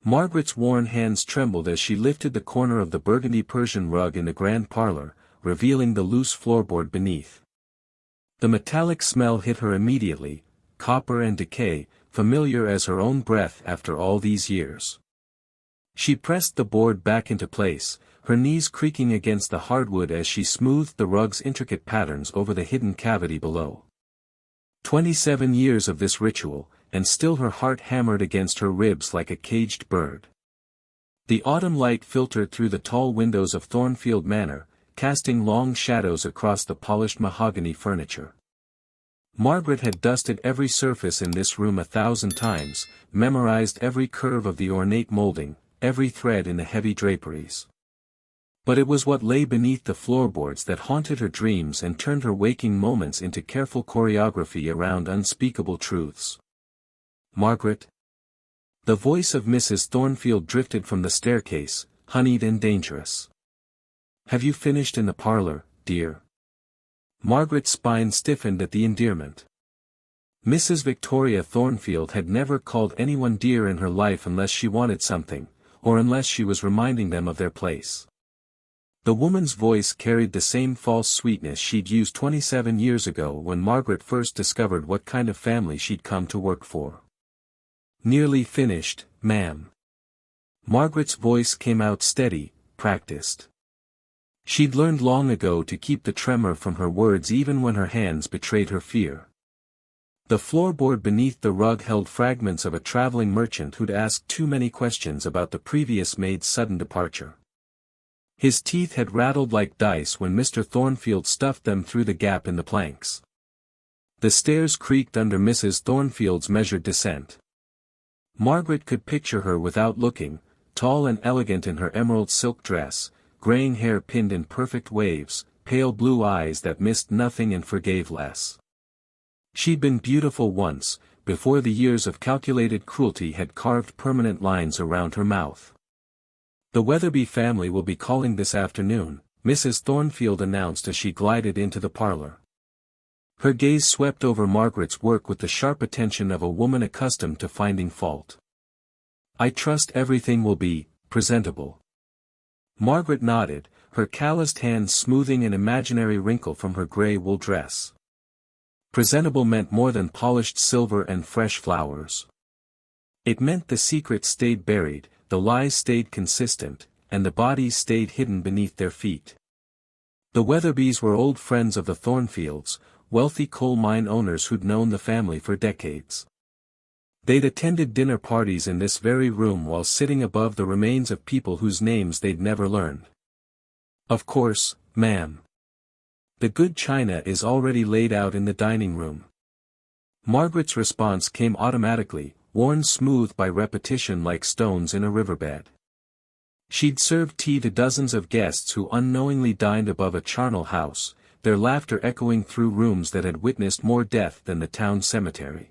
Margaret's worn hands trembled as she lifted the corner of the burgundy Persian rug in the grand parlor, revealing the loose floorboard beneath. The metallic smell hit her immediately, copper and decay, familiar as her own breath after all these years. She pressed the board back into place, her knees creaking against the hardwood as she smoothed the rug's intricate patterns over the hidden cavity below. 27 years of this ritual, and still her heart hammered against her ribs like a caged bird. The autumn light filtered through the tall windows of Thornfield Manor, casting long shadows across the polished mahogany furniture. Margaret had dusted every surface in this room 1,000 times, memorized every curve of the ornate molding, every thread in the heavy draperies. But it was what lay beneath the floorboards that haunted her dreams and turned her waking moments into careful choreography around unspeakable truths. "Margaret?" The voice of Mrs. Thornfield drifted from the staircase, honeyed and dangerous. "Have you finished in the parlor, dear?" Margaret's spine stiffened at the endearment. Mrs. Victoria Thornfield had never called anyone dear in her life unless she wanted something, or unless she was reminding them of their place. The woman's voice carried the same false sweetness she'd used 27 years ago when Margaret first discovered what kind of family she'd come to work for. "Nearly finished, ma'am." Margaret's voice came out steady, practiced. She'd learned long ago to keep the tremor from her words even when her hands betrayed her fear. The floorboard beneath the rug held fragments of a traveling merchant who'd asked too many questions about the previous maid's sudden departure. His teeth had rattled like dice when Mr. Thornfield stuffed them through the gap in the planks. The stairs creaked under Mrs. Thornfield's measured descent. Margaret could picture her without looking, tall and elegant in her emerald silk dress, graying hair pinned in perfect waves, pale blue eyes that missed nothing and forgave less. She'd been beautiful once, before the years of calculated cruelty had carved permanent lines around her mouth. "The Weatherby family will be calling this afternoon," Mrs. Thornfield announced as she glided into the parlor. Her gaze swept over Margaret's work with the sharp attention of a woman accustomed to finding fault. "I trust everything will be presentable." Margaret nodded, her calloused hands smoothing an imaginary wrinkle from her gray wool dress. Presentable meant more than polished silver and fresh flowers. It meant the secrets stayed buried, the lies stayed consistent, and the bodies stayed hidden beneath their feet. The Weatherbys were old friends of the Thornfields, wealthy coal mine owners who'd known the family for decades. They'd attended dinner parties in this very room while sitting above the remains of people whose names they'd never learned. "Of course, ma'am. The good china is already laid out in the dining room." Margaret's response came automatically, worn smooth by repetition like stones in a riverbed. She'd served tea to dozens of guests who unknowingly dined above a charnel house, their laughter echoing through rooms that had witnessed more death than the town cemetery.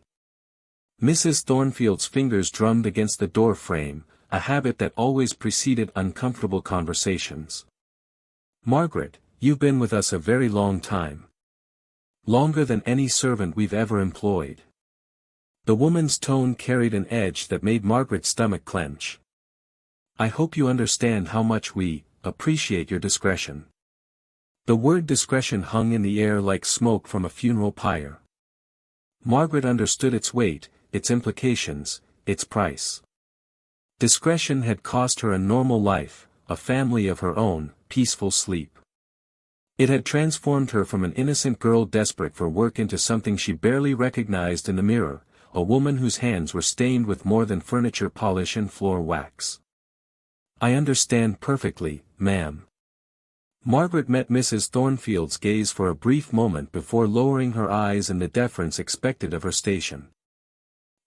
Mrs. Thornfield's fingers drummed against the door frame, a habit that always preceded uncomfortable conversations. "Margaret, you've been with us a very long time. Longer than any servant we've ever employed." The woman's tone carried an edge that made Margaret's stomach clench. "I hope you understand how much we appreciate your discretion." The word discretion hung in the air like smoke from a funeral pyre. Margaret understood its weight, its implications, its price. Discretion had cost her a normal life, a family of her own, peaceful sleep. It had transformed her from an innocent girl desperate for work into something she barely recognized in the mirror, a woman whose hands were stained with more than furniture polish and floor wax. "I understand perfectly, ma'am." Margaret met Mrs. Thornfield's gaze for a brief moment before lowering her eyes in the deference expected of her station.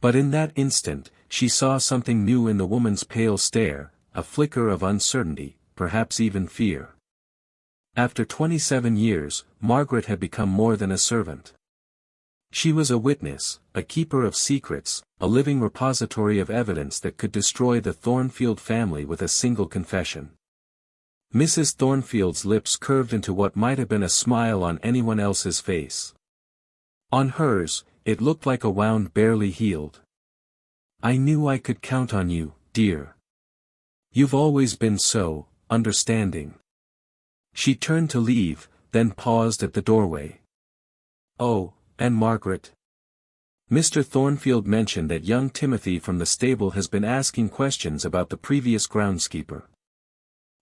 But in that instant, she saw something new in the woman's pale stare, a flicker of uncertainty, perhaps even fear. After 27 years, Margaret had become more than a servant. She was a witness, a keeper of secrets, a living repository of evidence that could destroy the Thornfield family with a single confession. Mrs. Thornfield's lips curved into what might have been a smile on anyone else's face. On hers, it looked like a wound barely healed. "I knew I could count on you, dear." You've always been so understanding." She turned to leave, then paused at the doorway. "Oh, and Margaret?" Mr. Thornfield mentioned that young Timothy from the stable has been asking questions about the previous groundskeeper.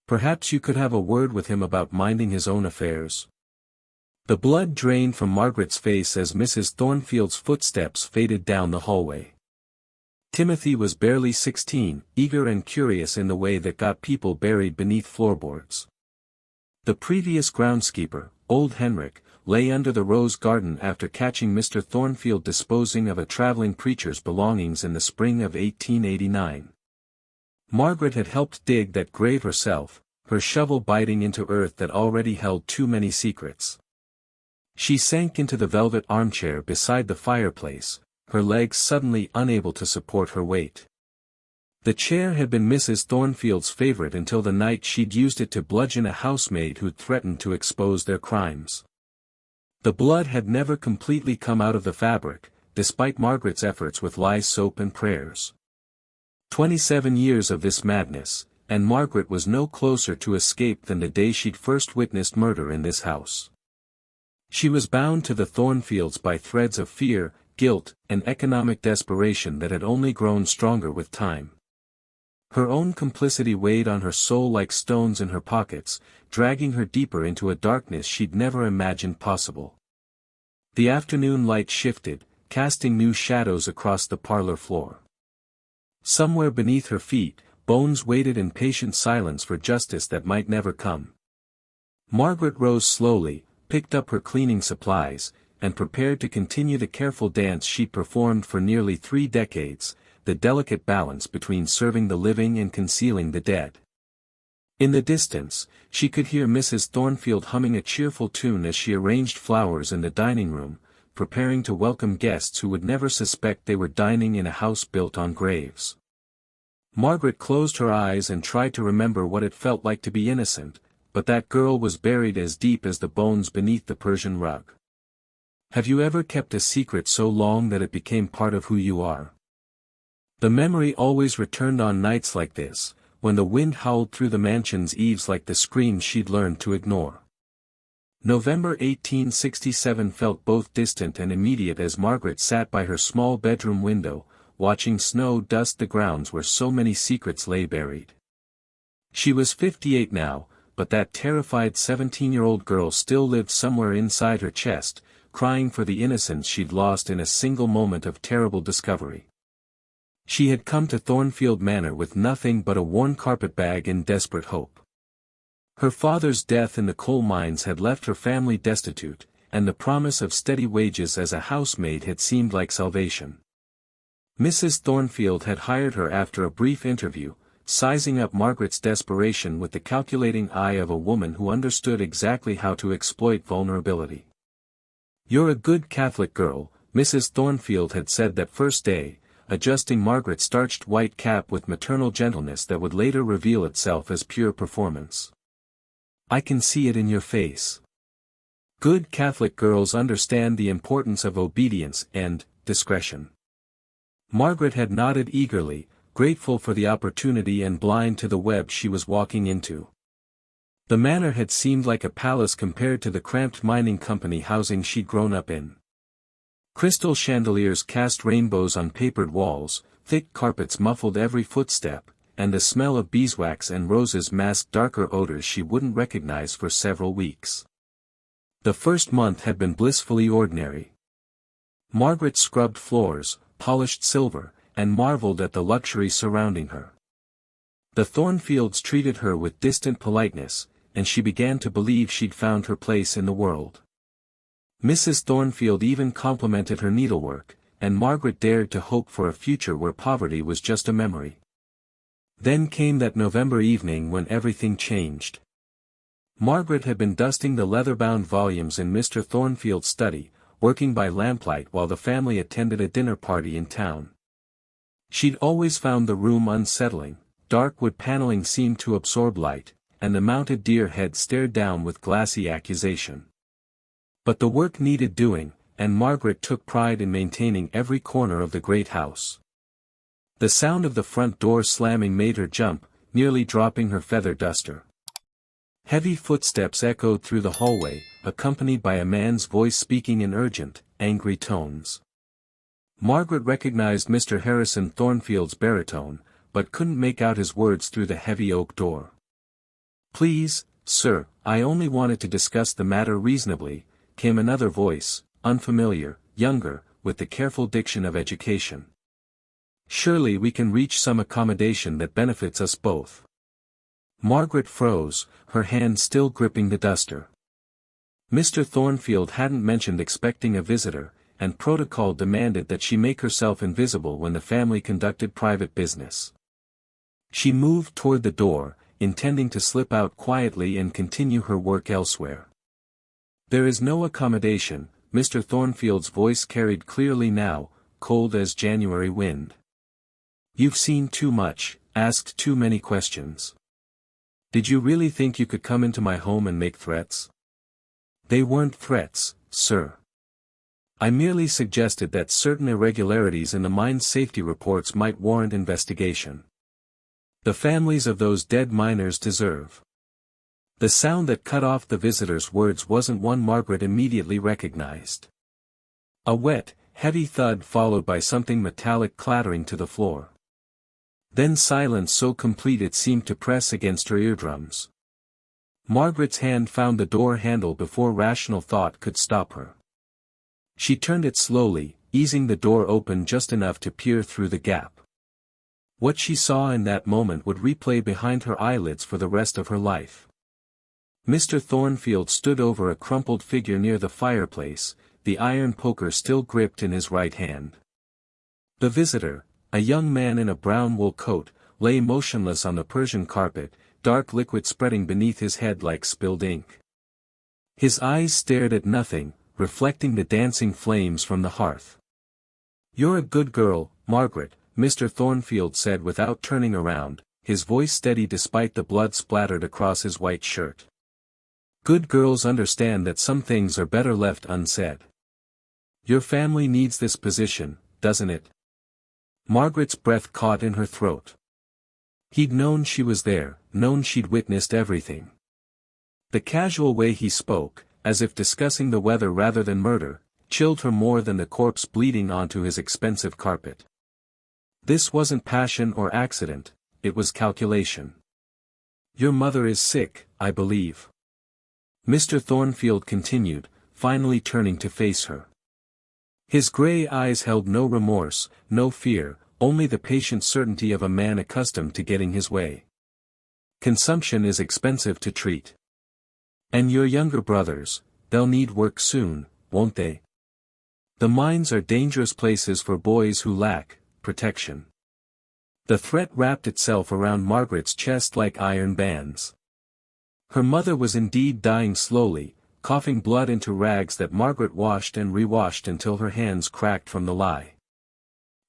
"Perhaps you could have a word with him about minding his own affairs." The blood drained from Margaret's face as Mrs. Thornfield's footsteps faded down the hallway. Timothy was barely 16, eager and curious in the way that got people buried beneath floorboards. The previous groundskeeper, old Henrik, lay under the rose garden after catching Mr. Thornfield disposing of a traveling preacher's belongings in the spring of 1889. Margaret had helped dig that grave herself, her shovel biting into earth that already held too many secrets. She sank into the velvet armchair beside the fireplace, her legs suddenly unable to support her weight. The chair had been Mrs. Thornfield's favorite until the night she'd used it to bludgeon a housemaid who'd threatened to expose their crimes. The blood had never completely come out of the fabric, despite Margaret's efforts with lye soap and prayers. 27 years of this madness, and Margaret was no closer to escape than the day she'd first witnessed murder in this house. She was bound to the Thornfields by threads of fear, guilt, and economic desperation that had only grown stronger with time. Her own complicity weighed on her soul like stones in her pockets, dragging her deeper into a darkness she'd never imagined possible. The afternoon light shifted, casting new shadows across the parlor floor. Somewhere beneath her feet, bones waited in patient silence for justice that might never come. Margaret rose slowly, picked up her cleaning supplies, and prepared to continue the careful dance she'd performed for nearly 3 decades, the delicate balance between serving the living and concealing the dead. In the distance, she could hear Mrs. Thornfield humming a cheerful tune as she arranged flowers in the dining room, preparing to welcome guests who would never suspect they were dining in a house built on graves. Margaret closed her eyes and tried to remember what it felt like to be innocent, but that girl was buried as deep as the bones beneath the Persian rug. Have you ever kept a secret so long that it became part of who you are? The memory always returned on nights like this, when the wind howled through the mansion's eaves like the screams she'd learned to ignore. November 1867 felt both distant and immediate as Margaret sat by her small bedroom window, watching snow dust the grounds where so many secrets lay buried. She was 58 now, but that terrified 17-year-old girl still lived somewhere inside her chest, crying for the innocence she'd lost in a single moment of terrible discovery. She had come to Thornfield Manor with nothing but a worn carpetbag in desperate hope. Her father's death in the coal mines had left her family destitute, and the promise of steady wages as a housemaid had seemed like salvation. Mrs. Thornfield had hired her after a brief interview, sizing up Margaret's desperation with the calculating eye of a woman who understood exactly how to exploit vulnerability. "You're a good Catholic girl," Mrs. Thornfield had said that first day, adjusting Margaret's starched white cap with maternal gentleness that would later reveal itself as pure performance. "I can see it in your face. Good Catholic girls understand the importance of obedience and discretion." Margaret had nodded eagerly, grateful for the opportunity and blind to the web she was walking into. The manor had seemed like a palace compared to the cramped mining company housing she'd grown up in. Crystal chandeliers cast rainbows on papered walls, thick carpets muffled every footstep, and the smell of beeswax and roses masked darker odors she wouldn't recognize for several weeks. The first month had been blissfully ordinary. Margaret scrubbed floors, polished silver, and marveled at the luxury surrounding her. The Thornfields treated her with distant politeness, and she began to believe she'd found her place in the world. Mrs. Thornfield even complimented her needlework, and Margaret dared to hope for a future where poverty was just a memory. Then came that November evening when everything changed. Margaret had been dusting the leather-bound volumes in Mr. Thornfield's study, working by lamplight while the family attended a dinner party in town. She'd always found the room unsettling, dark wood paneling seemed to absorb light, and the mounted deer head stared down with glassy accusation. But the work needed doing, and Margaret took pride in maintaining every corner of the great house. The sound of the front door slamming made her jump, nearly dropping her feather duster. Heavy footsteps echoed through the hallway, accompanied by a man's voice speaking in urgent, angry tones. Margaret recognized Mr. Harrison Thornfield's baritone, but couldn't make out his words through the heavy oak door. "Please, sir, I only wanted to discuss the matter reasonably," came another voice, unfamiliar, younger, with the careful diction of education. "Surely we can reach some accommodation that benefits us both." Margaret froze, her hand still gripping the duster. Mr. Thornfield hadn't mentioned expecting a visitor, and protocol demanded that she make herself invisible when the family conducted private business. She moved toward the door, intending to slip out quietly and continue her work elsewhere. "There is no accommodation," Mr. Thornfield's voice carried clearly now, cold as January wind. "You've seen too much, asked too many questions. Did you really think you could come into my home and make threats?" "They weren't threats, sir. I merely suggested that certain irregularities in the mine's safety reports might warrant investigation. The families of those dead miners deserve." The sound that cut off the visitor's words wasn't one Margaret immediately recognized. A wet, heavy thud followed by something metallic clattering to the floor. Then silence so complete it seemed to press against her eardrums. Margaret's hand found the door handle before rational thought could stop her. She turned it slowly, easing the door open just enough to peer through the gap. What she saw in that moment would replay behind her eyelids for the rest of her life. Mr. Thornfield stood over a crumpled figure near the fireplace, the iron poker still gripped in his right hand. The visitor, a young man in a brown wool coat, lay motionless on the Persian carpet, dark liquid spreading beneath his head like spilled ink. His eyes stared at nothing, reflecting the dancing flames from the hearth. "You're a good girl, Margaret," Mr. Thornfield said without turning around, his voice steady despite the blood splattered across his white shirt. "Good girls understand that some things are better left unsaid. Your family needs this position, doesn't it?" Margaret's breath caught in her throat. He'd known she was there, known she'd witnessed everything. The casual way he spoke, as if discussing the weather rather than murder, chilled her more than the corpse bleeding onto his expensive carpet. This wasn't passion or accident, it was calculation. "Your mother is sick, I believe," Mr. Thornfield continued, finally turning to face her. His gray eyes held no remorse, no fear, only the patient certainty of a man accustomed to getting his way. "Consumption is expensive to treat. And your younger brothers, they'll need work soon, won't they? The mines are dangerous places for boys who lack protection." The threat wrapped itself around Margaret's chest like iron bands. Her mother was indeed dying slowly, coughing blood into rags that Margaret washed and re-washed until her hands cracked from the lye.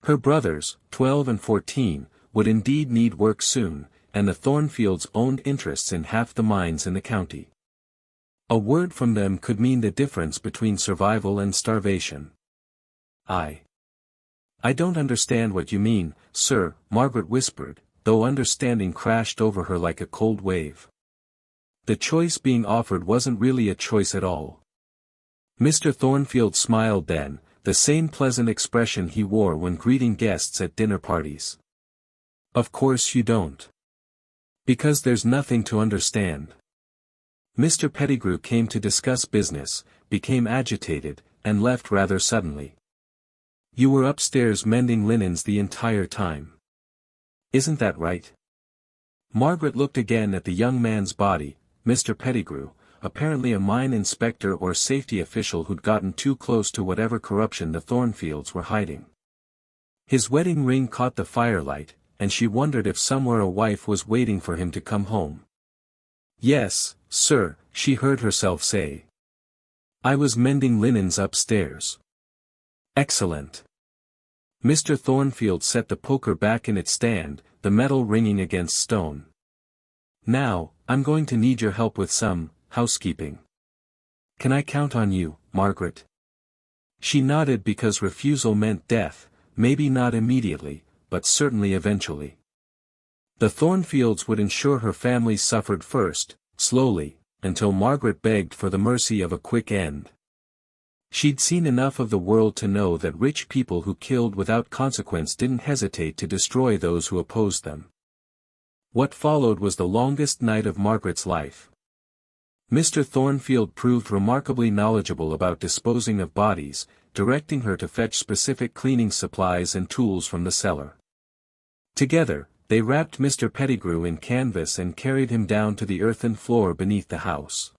Her brothers, 12 and 14, would indeed need work soon, and the Thornfields owned interests in half the mines in the county. A word from them could mean the difference between survival and starvation. I don't understand what you mean, sir," Margaret whispered, though understanding crashed over her like a cold wave. The choice being offered wasn't really a choice at all. Mr. Thornfield smiled then, the same pleasant expression he wore when greeting guests at dinner parties. "Of course you don't. Because there's nothing to understand." Mr. Pettigrew came to discuss business, became agitated, and left rather suddenly. "You were upstairs mending linens the entire time. Isn't that right?" Margaret looked again at the young man's body, Mr. Pettigrew, apparently a mine inspector or safety official who'd gotten too close to whatever corruption the Thornfields were hiding. His wedding ring caught the firelight, and she wondered if somewhere a wife was waiting for him to come home. "Yes, sir," she heard herself say. "I was mending linens upstairs." "Excellent." Mr. Thornfield set the poker back in its stand, the metal ringing against stone. "Now, I'm going to need your help with some housekeeping. Can I count on you, Margaret?" She nodded because refusal meant death, maybe not immediately, but certainly eventually. The Thornfields would ensure her family suffered first, slowly, until Margaret begged for the mercy of a quick end. She'd seen enough of the world to know that rich people who killed without consequence didn't hesitate to destroy those who opposed them. What followed was the longest night of Margaret's life. Mr. Thornfield proved remarkably knowledgeable about disposing of bodies, directing her to fetch specific cleaning supplies and tools from the cellar. Together, they wrapped Mr. Pettigrew in canvas and carried him down to the earthen floor beneath the house.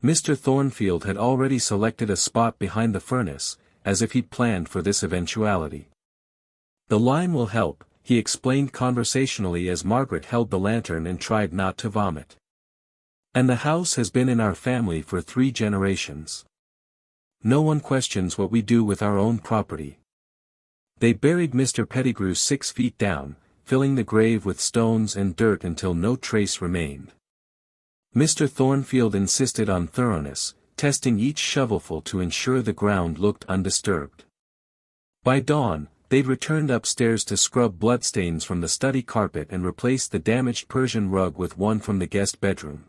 Mr. Thornfield had already selected a spot behind the furnace, as if he'd planned for this eventuality. "The lime will help," he explained conversationally as Margaret held the lantern and tried not to vomit. "And the house has been in our family for 3 generations. No one questions what we do with our own property." They buried Mr. Pettigrew 6 feet down, filling the grave with stones and dirt until no trace remained. Mr. Thornfield insisted on thoroughness, testing each shovelful to ensure the ground looked undisturbed. By dawn, they'd returned upstairs to scrub bloodstains from the study carpet and replace the damaged Persian rug with one from the guest bedroom.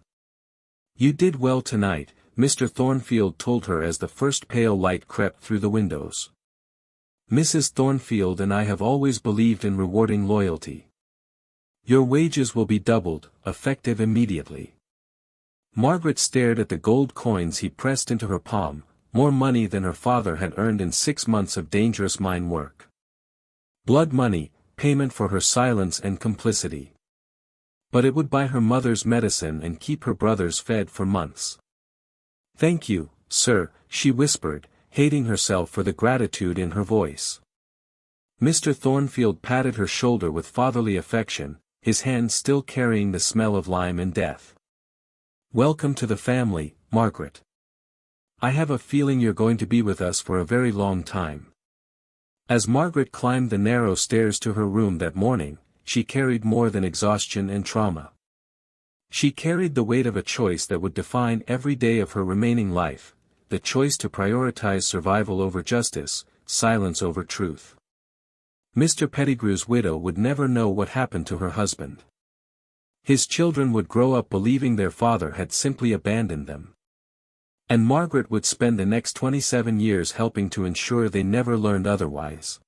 "You did well tonight," Mr. Thornfield told her as the first pale light crept through the windows. "Mrs. Thornfield and I have always believed in rewarding loyalty. Your wages will be doubled, effective immediately." Margaret stared at the gold coins he pressed into her palm, more money than her father had earned in 6 months of dangerous mine work. Blood money, payment for her silence and complicity. But it would buy her mother's medicine and keep her brothers fed for months. "Thank you, sir," she whispered, hating herself for the gratitude in her voice. Mr. Thornfield patted her shoulder with fatherly affection, his hand still carrying the smell of lime and death. "Welcome to the family, Margaret. I have a feeling you're going to be with us for a very long time." As Margaret climbed the narrow stairs to her room that morning, she carried more than exhaustion and trauma. She carried the weight of a choice that would define every day of her remaining life, the choice to prioritize survival over justice, silence over truth. Mr. Pettigrew's widow would never know what happened to her husband. His children would grow up believing their father had simply abandoned them. And Margaret would spend the next 27 years helping to ensure they never learned otherwise.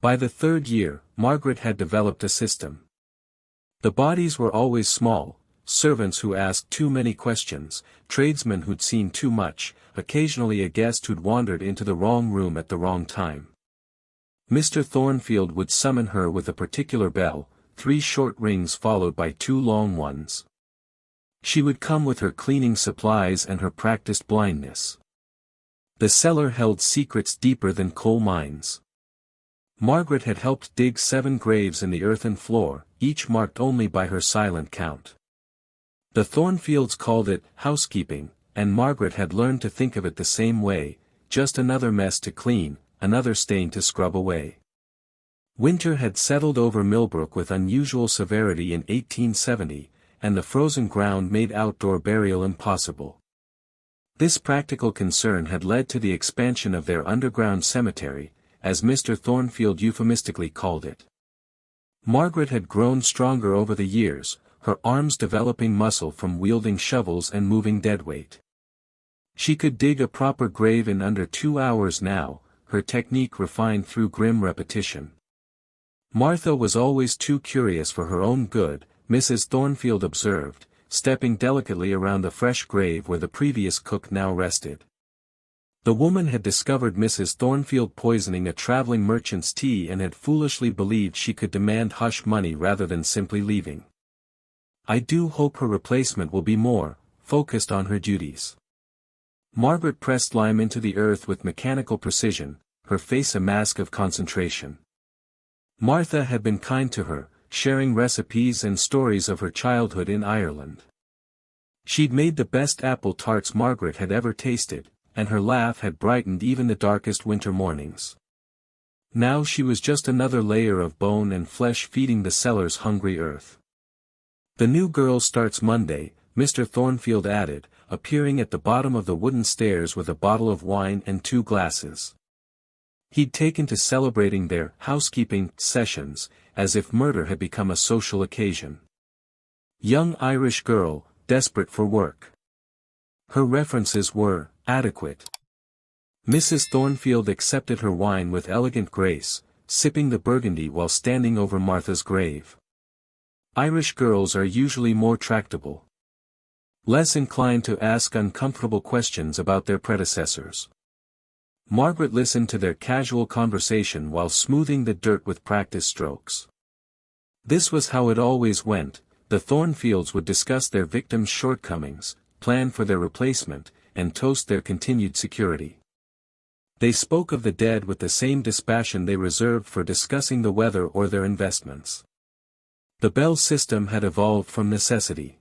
By the 3rd year, Margaret had developed a system. The bodies were always small, servants who asked too many questions, tradesmen who'd seen too much, occasionally a guest who'd wandered into the wrong room at the wrong time. Mr. Thornfield would summon her with a particular bell, 3 short rings followed by 2 long ones. She would come with her cleaning supplies and her practiced blindness. The cellar held secrets deeper than coal mines. Margaret had helped dig 7 graves in the earthen floor, each marked only by her silent count. The Thornfields called it housekeeping, and Margaret had learned to think of it the same way, just another mess to clean, another stain to scrub away. Winter had settled over Millbrook with unusual severity in 1870, and the frozen ground made outdoor burial impossible. This practical concern had led to the expansion of their underground cemetery, as Mr. Thornfield euphemistically called it. Margaret had grown stronger over the years, her arms developing muscle from wielding shovels and moving deadweight. She could dig a proper grave in under 2 hours now, her technique refined through grim repetition. Martha was always too curious for her own good, Mrs. Thornfield observed, stepping delicately around the fresh grave where the previous cook now rested. The woman had discovered Mrs. Thornfield poisoning a traveling merchant's tea and had foolishly believed she could demand hush money rather than simply leaving. "I do hope her replacement will be more focused on her duties." Margaret pressed lime into the earth with mechanical precision, her face a mask of concentration. Martha had been kind to her, sharing recipes and stories of her childhood in Ireland. She'd made the best apple tarts Margaret had ever tasted, and her laugh had brightened even the darkest winter mornings. Now she was just another layer of bone and flesh feeding the cellar's hungry earth. "The new girl starts Monday," Mr. Thornfield added, appearing at the bottom of the wooden stairs with a bottle of wine and 2 glasses. He'd taken to celebrating their housekeeping sessions, as if murder had become a social occasion. Young Irish girl, desperate for work. Her references were adequate. Mrs. Thornfield accepted her wine with elegant grace, sipping the burgundy while standing over Martha's grave. Irish girls are usually more tractable, less inclined to ask uncomfortable questions about their predecessors. Margaret listened to their casual conversation while smoothing the dirt with practice strokes. This was how it always went. The Thornfields would discuss their victims' shortcomings, plan for their replacement, and toast their continued security. They spoke of the dead with the same dispassion they reserved for discussing the weather or their investments. The bell system had evolved from necessity.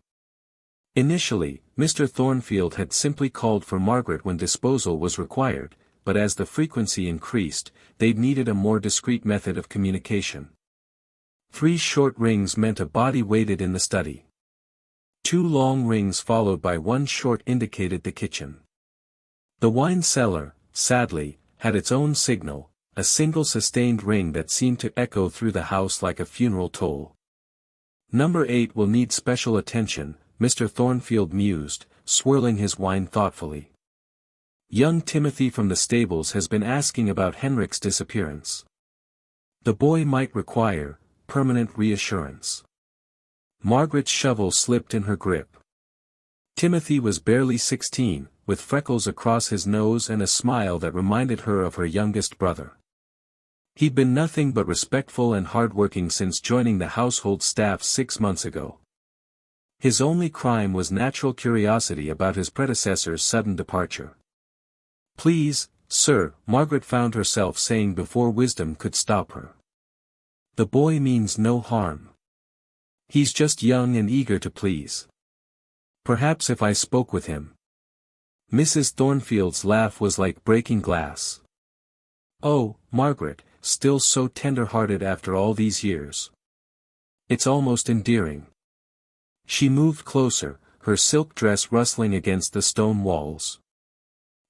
Initially, Mr. Thornfield had simply called for Margaret when disposal was required, but as the frequency increased, they needed a more discreet method of communication. 3 short rings meant a body waited in the study. 2 long rings followed by 1 short indicated the kitchen. The wine cellar, sadly, had its own signal, a single sustained ring that seemed to echo through the house like a funeral toll. Number 8 will need special attention, Mr. Thornfield mused, swirling his wine thoughtfully. Young Timothy from the stables has been asking about Henrik's disappearance. The boy might require permanent reassurance. Margaret's shovel slipped in her grip. Timothy was barely 16, with freckles across his nose and a smile that reminded her of her youngest brother. He'd been nothing but respectful and hardworking since joining the household staff 6 months ago. His only crime was natural curiosity about his predecessor's sudden departure. "Please, sir," Margaret found herself saying before wisdom could stop her. "The boy means no harm. He's just young and eager to please. Perhaps if I spoke with him." Mrs. Thornfield's laugh was like breaking glass. "Oh, Margaret, still so tender-hearted after all these years. It's almost endearing." She moved closer, her silk dress rustling against the stone walls.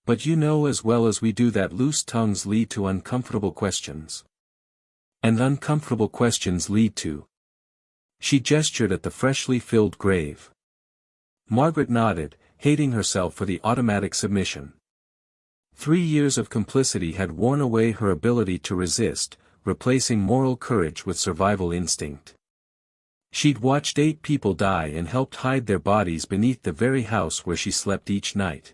"But you know as well as we do that loose tongues lead to uncomfortable questions. And uncomfortable questions lead to—" She gestured at the freshly filled grave. Margaret nodded, hating herself for the automatic submission. 3 years of complicity had worn away her ability to resist, replacing moral courage with survival instinct. She'd watched 8 people die and helped hide their bodies beneath the very house where she slept each night.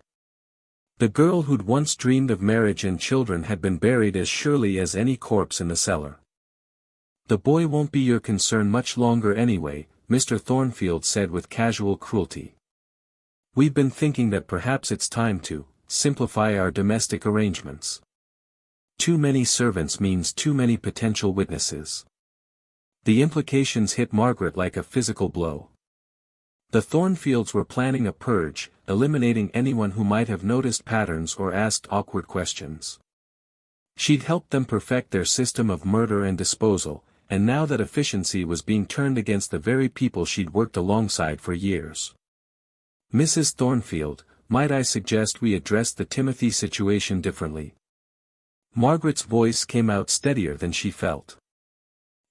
The girl who'd once dreamed of marriage and children had been buried as surely as any corpse in the cellar. "The boy won't be your concern much longer anyway," Mr. Thornfield said with casual cruelty. "We've been thinking that perhaps it's time to simplify our domestic arrangements. Too many servants means too many potential witnesses." The implications hit Margaret like a physical blow. The Thornfields were planning a purge, eliminating anyone who might have noticed patterns or asked awkward questions. She'd helped them perfect their system of murder and disposal, and now that efficiency was being turned against the very people she'd worked alongside for years. "Mrs. Thornfield, might I suggest we address the Timothy situation differently?" Margaret's voice came out steadier than she felt.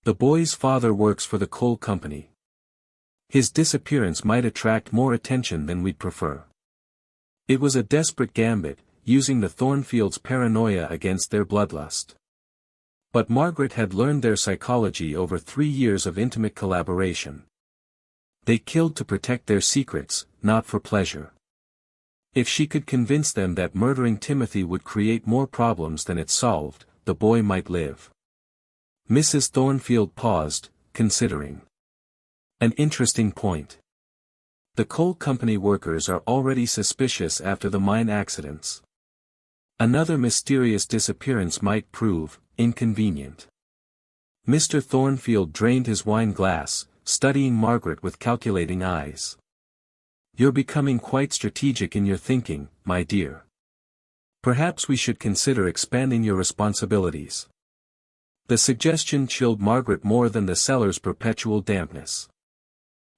"The boy's father works for the coal company. His disappearance might attract more attention than we'd prefer." It was a desperate gambit, using the Thornfields' paranoia against their bloodlust. But Margaret had learned their psychology over 3 years of intimate collaboration. They killed to protect their secrets, not for pleasure. If she could convince them that murdering Timothy would create more problems than it solved, the boy might live. Mrs. Thornfield paused, considering. "An interesting point. The coal company workers are already suspicious after the mine accidents. Another mysterious disappearance might prove inconvenient." Mr. Thornfield drained his wine glass, studying Margaret with calculating eyes. "You're becoming quite strategic in your thinking, my dear. Perhaps we should consider expanding your responsibilities." The suggestion chilled Margaret more than the cellar's perpetual dampness.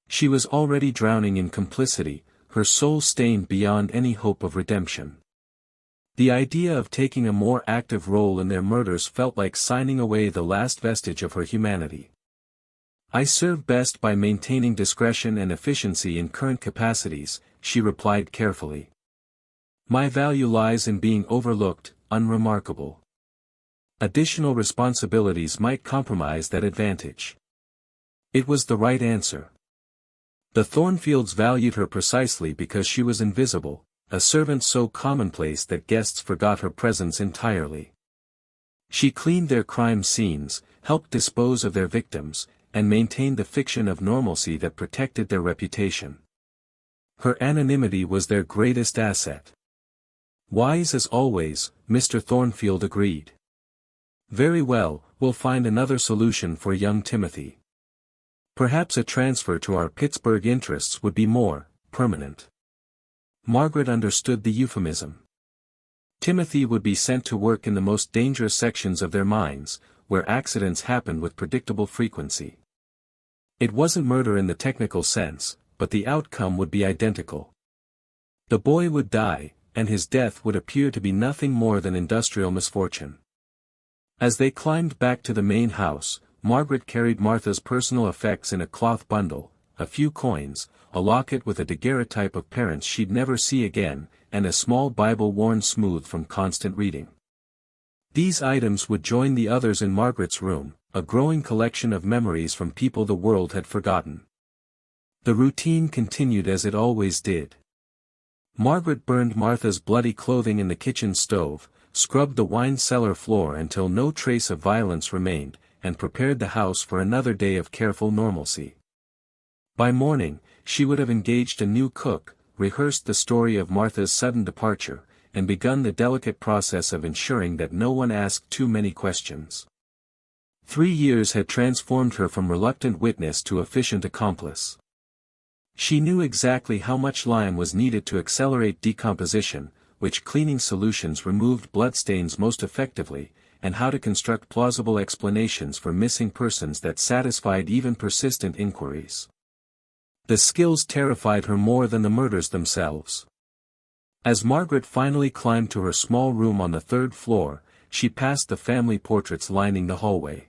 She was already drowning in complicity, her soul stained beyond any hope of redemption. The idea of taking a more active role in their murders felt like signing away the last vestige of her humanity. "I serve best by maintaining discretion and efficiency in current capacities," she replied carefully. "My value lies in being overlooked, unremarkable. Additional responsibilities might compromise that advantage." It was the right answer. The Thornfields valued her precisely because she was invisible, a servant so commonplace that guests forgot her presence entirely. She cleaned their crime scenes, helped dispose of their victims, and maintained the fiction of normalcy that protected their reputation. Her anonymity was their greatest asset. "Wise as always," Mr. Thornfield agreed. "Very well, we'll find another solution for young Timothy. Perhaps a transfer to our Pittsburgh interests would be more permanent." Margaret understood the euphemism. Timothy would be sent to work in the most dangerous sections of their mines, where accidents happened with predictable frequency. It wasn't murder in the technical sense, but the outcome would be identical. The boy would die, and his death would appear to be nothing more than industrial misfortune. As they climbed back to the main house, Margaret carried Martha's personal effects in a cloth bundle, a few coins, a locket with a daguerreotype of parents she'd never see again, and a small Bible worn smooth from constant reading. These items would join the others in Margaret's room, a growing collection of memories from people the world had forgotten. The routine continued as it always did. Margaret burned Martha's bloody clothing in the kitchen stove, scrubbed the wine cellar floor until no trace of violence remained, and prepared the house for another day of careful normalcy. By morning, she would have engaged a new cook, rehearsed the story of Martha's sudden departure, and begun the delicate process of ensuring that no one asked too many questions. 3 years had transformed her from reluctant witness to efficient accomplice. She knew exactly how much lime was needed to accelerate decomposition, which cleaning solutions removed bloodstains most effectively, and how to construct plausible explanations for missing persons that satisfied even persistent inquiries. The skills terrified her more than the murders themselves. As Margaret finally climbed to her small room on the 3rd floor, she passed the family portraits lining the hallway.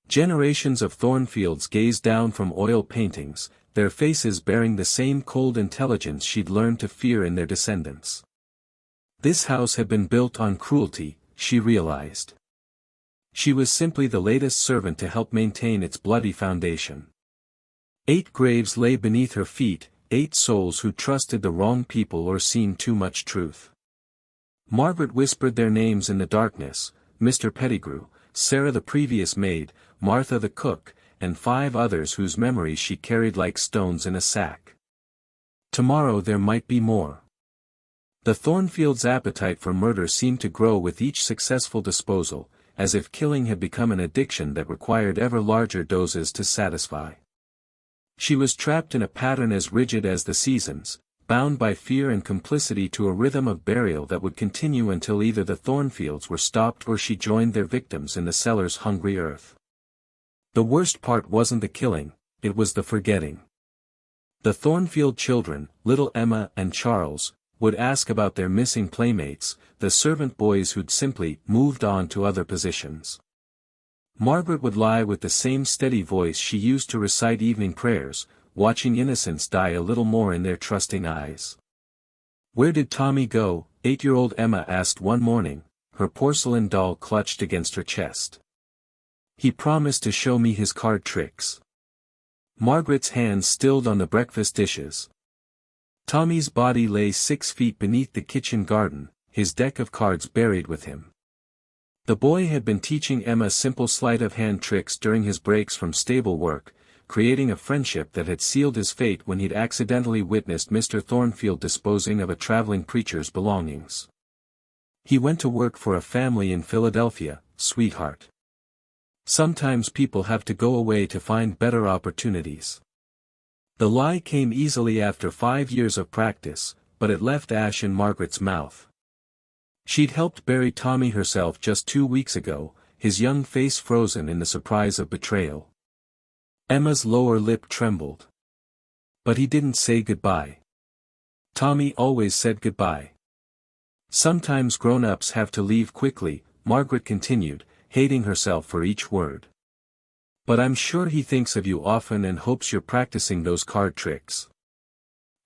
Generations of Thornfields gazed down from oil paintings, their faces bearing the same cold intelligence she'd learned to fear in their descendants. This house had been built on cruelty, she realized. She was simply the latest servant to help maintain its bloody foundation. 8 graves lay beneath her feet, 8 souls who trusted the wrong people or seen too much truth. Margaret whispered their names in the darkness: Mr. Pettigrew, Sarah the previous maid, Martha the cook, and 5 others whose memories she carried like stones in a sack. Tomorrow there might be more. The Thornfields' appetite for murder seemed to grow with each successful disposal, as if killing had become an addiction that required ever larger doses to satisfy. She was trapped in a pattern as rigid as the seasons, bound by fear and complicity to a rhythm of burial that would continue until either the Thornfields were stopped or she joined their victims in the cellar's hungry earth. The worst part wasn't the killing, it was the forgetting. The Thornfield children, little Emma and Charles, would ask about their missing playmates, the servant boys who'd simply moved on to other positions. Margaret would lie with the same steady voice she used to recite evening prayers, watching innocence die a little more in their trusting eyes. "Where did Tommy go?" 8-year-old Emma asked one morning, her porcelain doll clutched against her chest. "He promised to show me his card tricks." Margaret's hands stilled on the breakfast dishes. Tommy's body lay 6 feet beneath the kitchen garden, his deck of cards buried with him. The boy had been teaching Emma simple sleight-of-hand tricks during his breaks from stable work, creating a friendship that had sealed his fate when he'd accidentally witnessed Mr. Thornfield disposing of a traveling preacher's belongings. "He went to work for a family in Philadelphia, sweetheart. Sometimes people have to go away to find better opportunities." The lie came easily after 5 years of practice, but it left ash in Margaret's mouth. She'd helped bury Tommy herself just 2 weeks ago, his young face frozen in the surprise of betrayal. Emma's lower lip trembled. But he didn't say goodbye. Tommy always said goodbye. Sometimes grown-ups have to leave quickly, Margaret continued, hating herself for each word. But I'm sure he thinks of you often and hopes you're practicing those card tricks.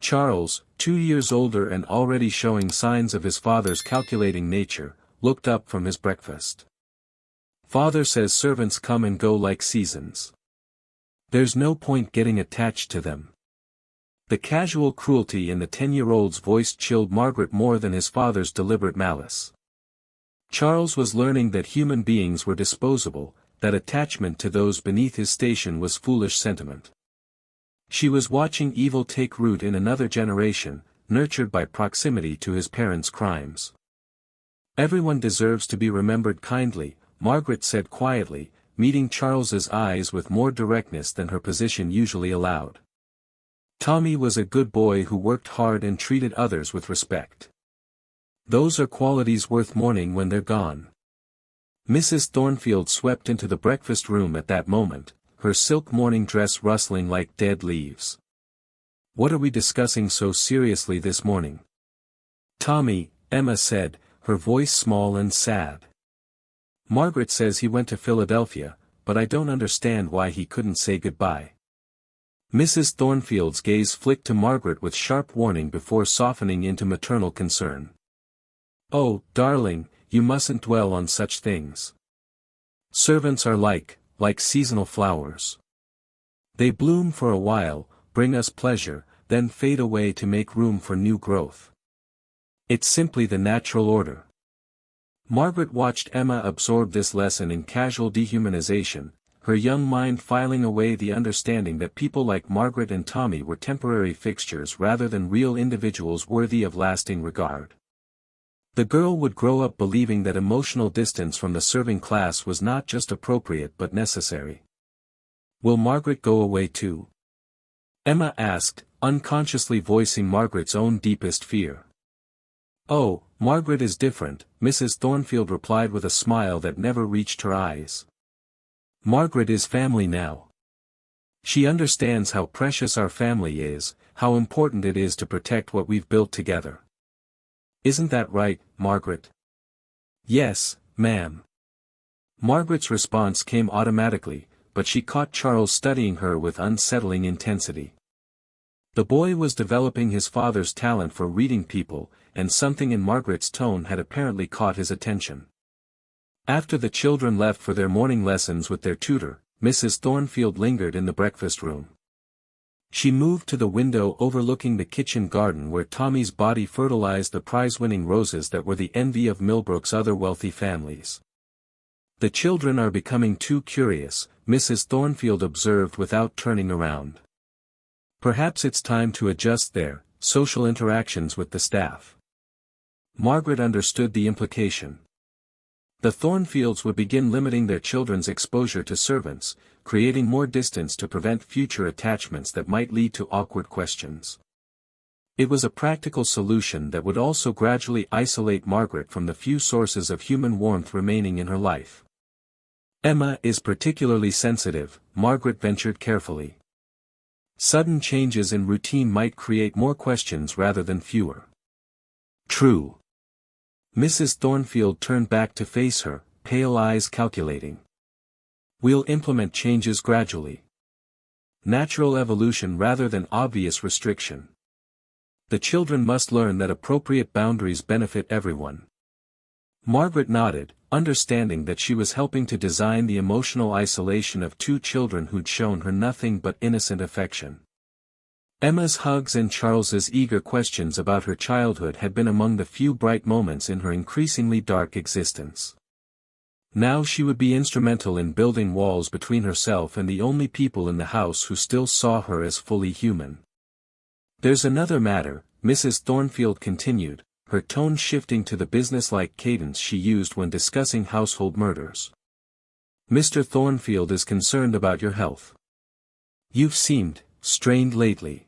Charles, 2 years older and already showing signs of his father's calculating nature, looked up from his breakfast. Father says servants come and go like seasons. There's no point getting attached to them. The casual cruelty in the 10-year-old's voice chilled Margaret more than his father's deliberate malice. Charles was learning that human beings were disposable, that attachment to those beneath his station was foolish sentiment. She was watching evil take root in another generation, nurtured by proximity to his parents' crimes. Everyone deserves to be remembered kindly, Margaret said quietly, meeting Charles's eyes with more directness than her position usually allowed. Tommy was a good boy who worked hard and treated others with respect. Those are qualities worth mourning when they're gone. Mrs. Thornfield swept into the breakfast room at that moment, her silk morning dress rustling like dead leaves. What are we discussing so seriously this morning? Tommy, Emma said, her voice small and sad. Margaret says he went to Philadelphia, but I don't understand why he couldn't say goodbye. Mrs. Thornfield's gaze flicked to Margaret with sharp warning before softening into maternal concern. Oh, darling, you mustn't dwell on such things. Servants are like seasonal flowers. They bloom for a while, bring us pleasure, then fade away to make room for new growth. It's simply the natural order. Margaret watched Emma absorb this lesson in casual dehumanization, her young mind filing away the understanding that people like Margaret and Tommy were temporary fixtures rather than real individuals worthy of lasting regard. The girl would grow up believing that emotional distance from the serving class was not just appropriate but necessary. Will Margaret go away too? Emma asked, unconsciously voicing Margaret's own deepest fear. Oh, Margaret is different, Mrs. Thornfield replied with a smile that never reached her eyes. Margaret is family now. She understands how precious our family is, how important it is to protect what we've built together. Isn't that right, Margaret? Yes, ma'am. Margaret's response came automatically, but she caught Charles studying her with unsettling intensity. The boy was developing his father's talent for reading people, and something in Margaret's tone had apparently caught his attention. After the children left for their morning lessons with their tutor, Mrs. Thornfield lingered in the breakfast room. She moved to the window overlooking the kitchen garden where Tommy's body fertilized the prize-winning roses that were the envy of Millbrook's other wealthy families. The children are becoming too curious, Mrs. Thornfield observed without turning around. Perhaps it's time to adjust their social interactions with the staff. Margaret understood the implication. The Thornfields would begin limiting their children's exposure to servants, creating more distance to prevent future attachments that might lead to awkward questions. It was a practical solution that would also gradually isolate Margaret from the few sources of human warmth remaining in her life. Emma is particularly sensitive, Margaret ventured carefully. Sudden changes in routine might create more questions rather than fewer. True. Mrs. Thornfield turned back to face her, pale eyes calculating. We'll implement changes gradually. Natural evolution rather than obvious restriction. The children must learn that appropriate boundaries benefit everyone. Margaret nodded, understanding that she was helping to design the emotional isolation of two children who'd shown her nothing but innocent affection. Emma's hugs and Charles's eager questions about her childhood had been among the few bright moments in her increasingly dark existence. Now she would be instrumental in building walls between herself and the only people in the house who still saw her as fully human. There's another matter, Mrs. Thornfield continued, her tone shifting to the business-like cadence she used when discussing household murders. Mr. Thornfield is concerned about your health. You've seemed strained lately.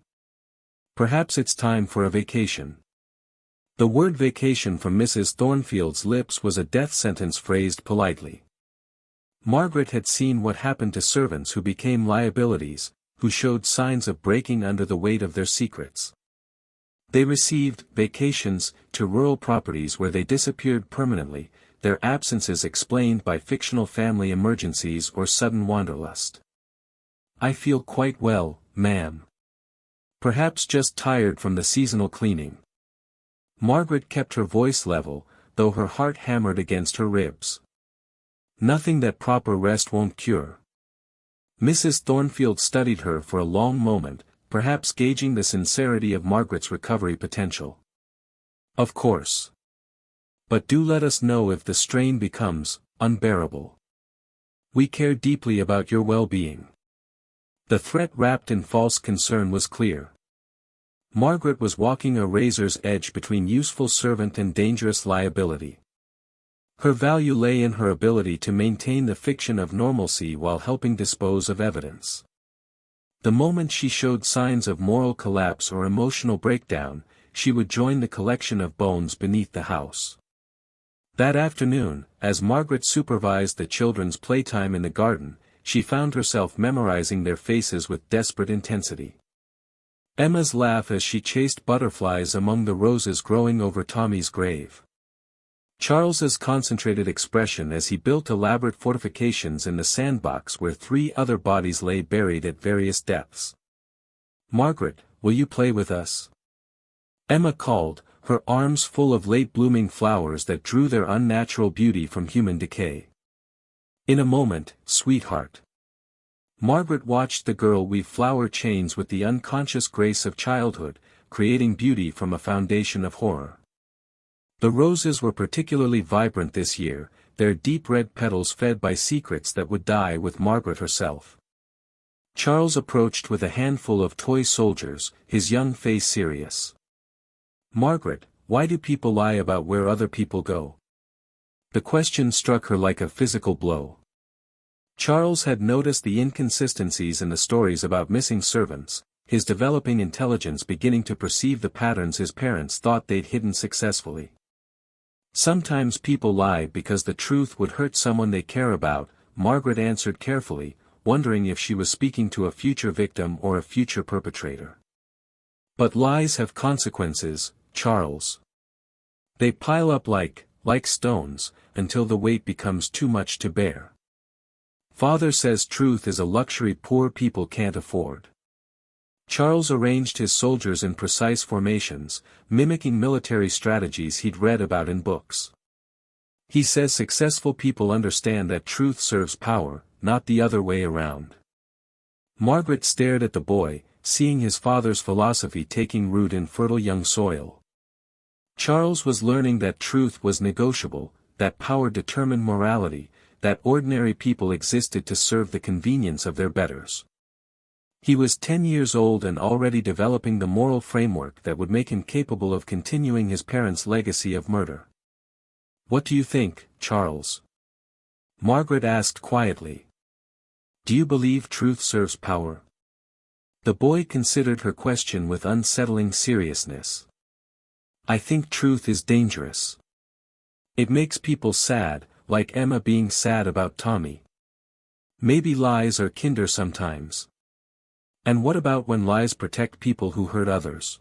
Perhaps it's time for a vacation. The word vacation from Mrs. Thornfield's lips was a death sentence phrased politely. Margaret had seen what happened to servants who became liabilities, who showed signs of breaking under the weight of their secrets. They received vacations to rural properties where they disappeared permanently, their absences explained by fictional family emergencies or sudden wanderlust. "I feel quite well, ma'am. Perhaps just tired from the seasonal cleaning." Margaret kept her voice level, though her heart hammered against her ribs. "Nothing that proper rest won't cure." Mrs. Thornfield studied her for a long moment, perhaps gauging the sincerity of Margaret's recovery potential. "Of course. But do let us know if the strain becomes unbearable. We care deeply about your well-being." The threat wrapped in false concern was clear. Margaret was walking a razor's edge between useful servant and dangerous liability. Her value lay in her ability to maintain the fiction of normalcy while helping dispose of evidence. The moment she showed signs of moral collapse or emotional breakdown, she would join the collection of bones beneath the house. That afternoon, as Margaret supervised the children's playtime in the garden, she found herself memorizing their faces with desperate intensity. Emma's laugh as she chased butterflies among the roses growing over Tommy's grave. Charles's concentrated expression as he built elaborate fortifications in the sandbox where 3 other bodies lay buried at various depths. "Margaret, will you play with us?" Emma called, her arms full of late-blooming flowers that drew their unnatural beauty from human decay. "In a moment, sweetheart." Margaret watched the girl weave flower chains with the unconscious grace of childhood, creating beauty from a foundation of horror. The roses were particularly vibrant this year, their deep red petals fed by secrets that would die with Margaret herself. Charles approached with a handful of toy soldiers, his young face serious. "Margaret, why do people lie about where other people go?" The question struck her like a physical blow. Charles had noticed the inconsistencies in the stories about missing servants, his developing intelligence beginning to perceive the patterns his parents thought they'd hidden successfully. "Sometimes people lie because the truth would hurt someone they care about," Margaret answered carefully, wondering if she was speaking to a future victim or a future perpetrator. "But lies have consequences, Charles. They pile up like stones, until the weight becomes too much to bear. Father says truth is a luxury poor people can't afford." Charles arranged his soldiers in precise formations, mimicking military strategies he'd read about in books. "He says successful people understand that truth serves power, not the other way around." Margaret stared at the boy, seeing his father's philosophy taking root in fertile young soil. Charles was learning that truth was negotiable, that power determined morality, that ordinary people existed to serve the convenience of their betters. He was 10 years old and already developing the moral framework that would make him capable of continuing his parents' legacy of murder. "What do you think, Charles?" Margaret asked quietly. "Do you believe truth serves power?" The boy considered her question with unsettling seriousness. "I think truth is dangerous. It makes people sad, like Emma being sad about Tommy. Maybe lies are kinder sometimes. And what about when lies protect people who hurt others?"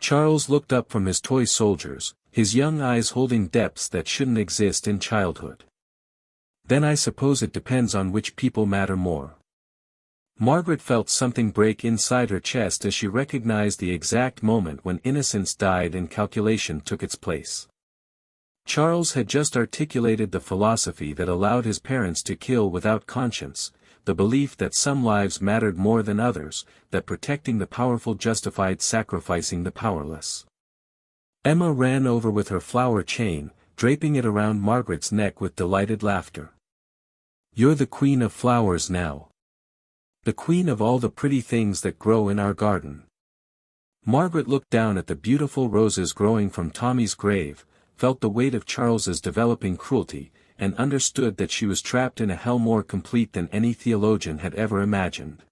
Charles looked up from his toy soldiers, his young eyes holding depths that shouldn't exist in childhood. "Then I suppose it depends on which people matter more." Margaret felt something break inside her chest as she recognized the exact moment when innocence died and calculation took its place. Charles had just articulated the philosophy that allowed his parents to kill without conscience, the belief that some lives mattered more than others, that protecting the powerful justified sacrificing the powerless. Emma ran over with her flower chain, draping it around Margaret's neck with delighted laughter. "You're the queen of flowers now. The queen of all the pretty things that grow in our garden." Margaret looked down at the beautiful roses growing from Tommy's grave, felt the weight of Charles's developing cruelty, and understood that she was trapped in a hell more complete than any theologian had ever imagined.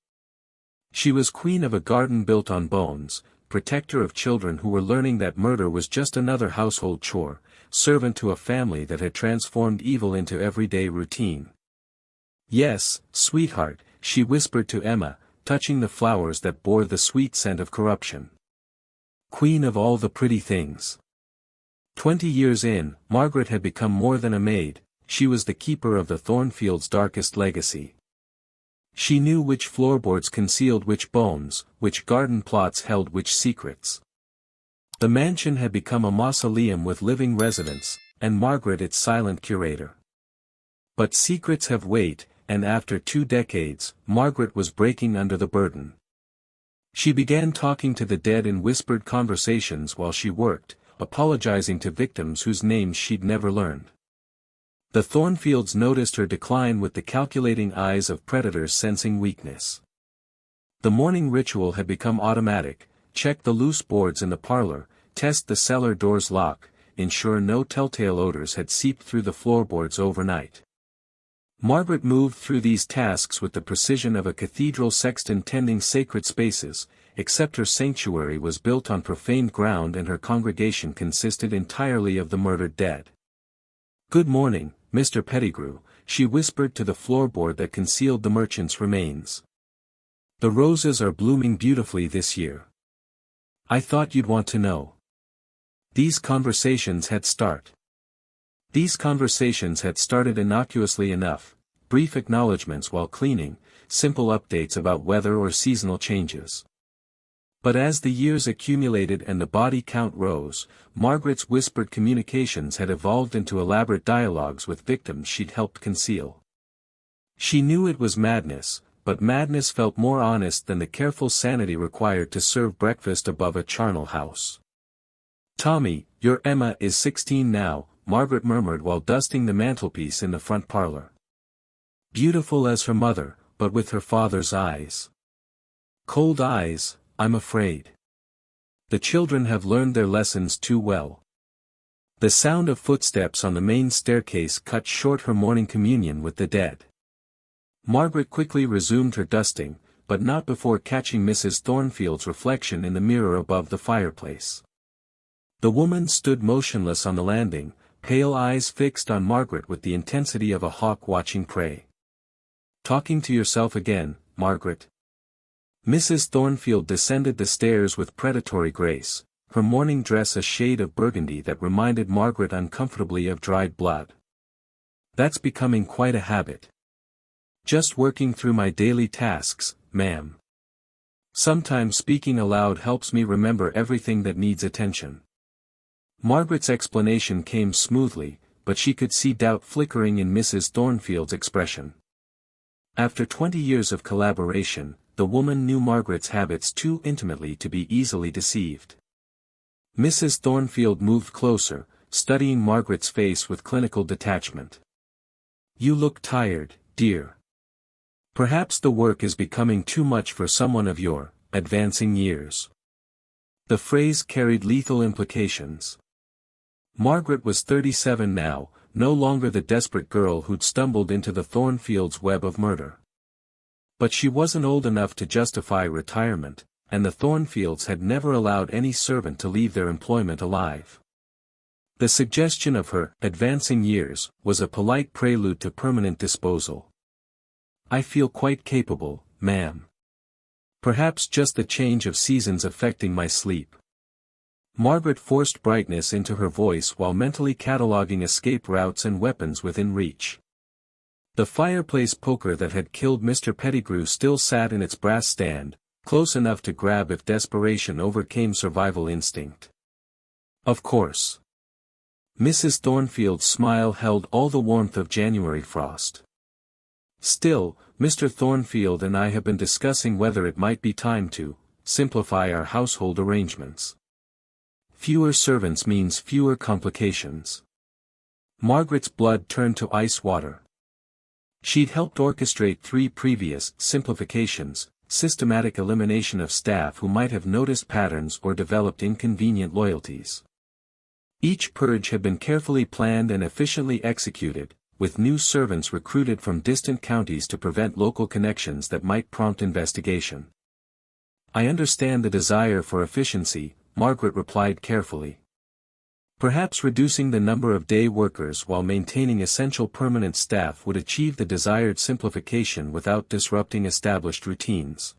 She was queen of a garden built on bones, protector of children who were learning that murder was just another household chore, servant to a family that had transformed evil into everyday routine. "Yes, sweetheart," she whispered to Emma, touching the flowers that bore the sweet scent of corruption. "Queen of all the pretty things." 20 years in, Margaret had become more than a maid, she was the keeper of the Thornfield's darkest legacy. She knew which floorboards concealed which bones, which garden plots held which secrets. The mansion had become a mausoleum with living residents, and Margaret its silent curator. But secrets have weight, and after 2 decades, Margaret was breaking under the burden. She began talking to the dead in whispered conversations while she worked, apologizing to victims whose names she'd never learned. The Thornfields noticed her decline with the calculating eyes of predators sensing weakness. The morning ritual had become automatic: check the loose boards in the parlor, test the cellar door's lock, ensure no telltale odors had seeped through the floorboards overnight. Margaret moved through these tasks with the precision of a cathedral sexton tending sacred spaces, except her sanctuary was built on profaned ground and her congregation consisted entirely of the murdered dead. "Good morning, Mr. Pettigrew," she whispered to the floorboard that concealed the merchant's remains. "The roses are blooming beautifully this year. I thought you'd want to know." These conversations had started innocuously enough, brief acknowledgments while cleaning, simple updates about weather or seasonal changes. But as the years accumulated and the body count rose, Margaret's whispered communications had evolved into elaborate dialogues with victims she'd helped conceal. She knew it was madness, but madness felt more honest than the careful sanity required to serve breakfast above a charnel house. "Tommy, your Emma is 16 now," Margaret murmured while dusting the mantelpiece in the front parlor. "Beautiful as her mother, but with her father's eyes. Cold eyes, I'm afraid. The children have learned their lessons too well." The sound of footsteps on the main staircase cut short her morning communion with the dead. Margaret quickly resumed her dusting, but not before catching Mrs. Thornfield's reflection in the mirror above the fireplace. The woman stood motionless on the landing, pale eyes fixed on Margaret with the intensity of a hawk watching prey. "Talking to yourself again, Margaret?" Mrs. Thornfield descended the stairs with predatory grace, her morning dress a shade of burgundy that reminded Margaret uncomfortably of dried blood. "That's becoming quite a habit. Just working through my daily tasks, ma'am. Sometimes speaking aloud helps me remember everything that needs attention." Margaret's explanation came smoothly, but she could see doubt flickering in Mrs. Thornfield's expression. After 20 years of collaboration, the woman knew Margaret's habits too intimately to be easily deceived. Mrs. Thornfield moved closer, studying Margaret's face with clinical detachment. "You look tired, dear. Perhaps the work is becoming too much for someone of your advancing years." The phrase carried lethal implications. Margaret was 37 now, no longer the desperate girl who'd stumbled into the Thornfields' web of murder. But she wasn't old enough to justify retirement, and the Thornfields had never allowed any servant to leave their employment alive. The suggestion of her advancing years was a polite prelude to permanent disposal. "I feel quite capable, ma'am. Perhaps just the change of seasons affecting my sleep." Margaret forced brightness into her voice while mentally cataloging escape routes and weapons within reach. The fireplace poker that had killed Mr. Pettigrew still sat in its brass stand, close enough to grab if desperation overcame survival instinct. "Of course." Mrs. Thornfield's smile held all the warmth of January frost. "Still, Mr. Thornfield and I have been discussing whether it might be time to simplify our household arrangements. Fewer servants means fewer complications." Margaret's blood turned to ice water. She'd helped orchestrate 3 previous simplifications: systematic elimination of staff who might have noticed patterns or developed inconvenient loyalties. Each purge had been carefully planned and efficiently executed, with new servants recruited from distant counties to prevent local connections that might prompt investigation. "I understand the desire for efficiency," Margaret replied carefully. "Perhaps reducing the number of day workers while maintaining essential permanent staff would achieve the desired simplification without disrupting established routines."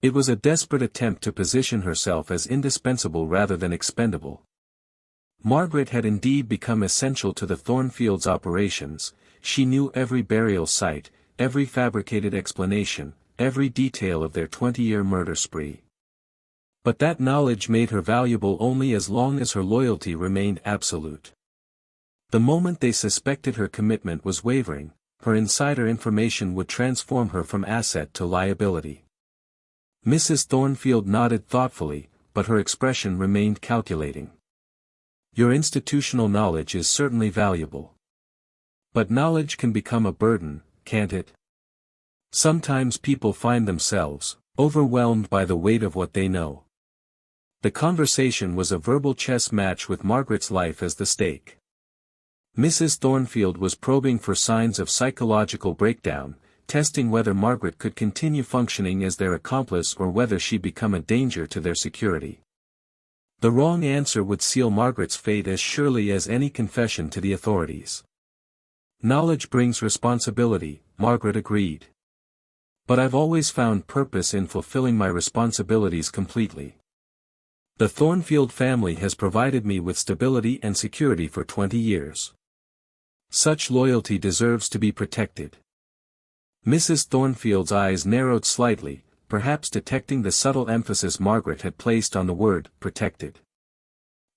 It was a desperate attempt to position herself as indispensable rather than expendable. Margaret had indeed become essential to the Thornfields' operations. She knew every burial site, every fabricated explanation, every detail of their 20-year murder spree. But that knowledge made her valuable only as long as her loyalty remained absolute. The moment they suspected her commitment was wavering, her insider information would transform her from asset to liability. Mrs. Thornfield nodded thoughtfully, but her expression remained calculating. Your institutional knowledge is certainly valuable. But knowledge can become a burden, can't it? Sometimes people find themselves overwhelmed by the weight of what they know. The conversation was a verbal chess match with Margaret's life as the stake. Mrs. Thornfield was probing for signs of psychological breakdown, testing whether Margaret could continue functioning as their accomplice or whether she'd become a danger to their security. The wrong answer would seal Margaret's fate as surely as any confession to the authorities. Knowledge brings responsibility, Margaret agreed. But I've always found purpose in fulfilling my responsibilities completely. The Thornfield family has provided me with stability and security for 20 years. Such loyalty deserves to be protected. Mrs. Thornfield's eyes narrowed slightly, perhaps detecting the subtle emphasis Margaret had placed on the word protected.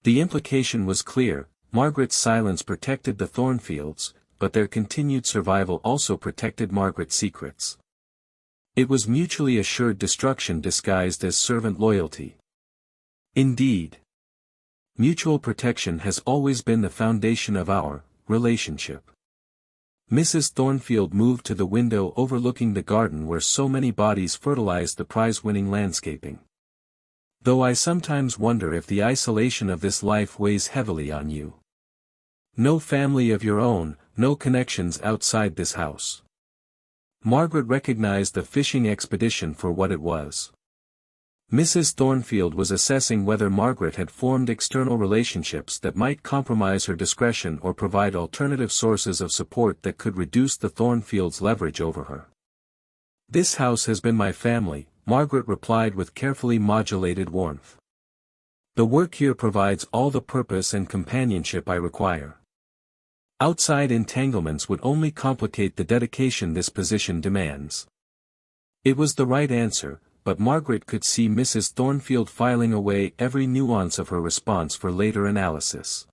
The implication was clear: Margaret's silence protected the Thornfields, but their continued survival also protected Margaret's secrets. It was mutually assured destruction disguised as servant loyalty. Indeed, mutual protection has always been the foundation of our relationship. Mrs. Thornfield moved to the window overlooking the garden where so many bodies fertilized the prize-winning landscaping. Though I sometimes wonder if the isolation of this life weighs heavily on you. No family of your own, no connections outside this house. Margaret recognized the fishing expedition for what it was. Mrs. Thornfield was assessing whether Margaret had formed external relationships that might compromise her discretion or provide alternative sources of support that could reduce the Thornfields' leverage over her. This house has been my family, Margaret replied with carefully modulated warmth. The work here provides all the purpose and companionship I require. Outside entanglements would only complicate the dedication this position demands. It was the right answer, but Margaret could see Mrs. Thornfield filing away every nuance of her response for later analysis.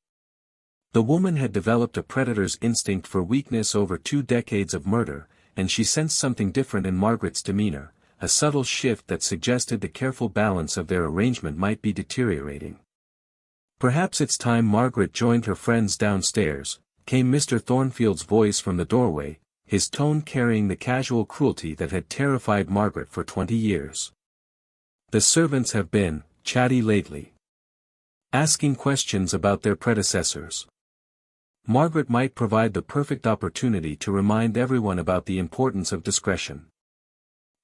The woman had developed a predator's instinct for weakness over 2 decades of murder, and she sensed something different in Margaret's demeanor, a subtle shift that suggested the careful balance of their arrangement might be deteriorating. Perhaps it's time Margaret joined her friends downstairs, came Mr. Thornfield's voice from the doorway, his tone carrying the casual cruelty that had terrified Margaret for 20 years. The servants have been chatty lately, asking questions about their predecessors. Margaret might provide the perfect opportunity to remind everyone about the importance of discretion.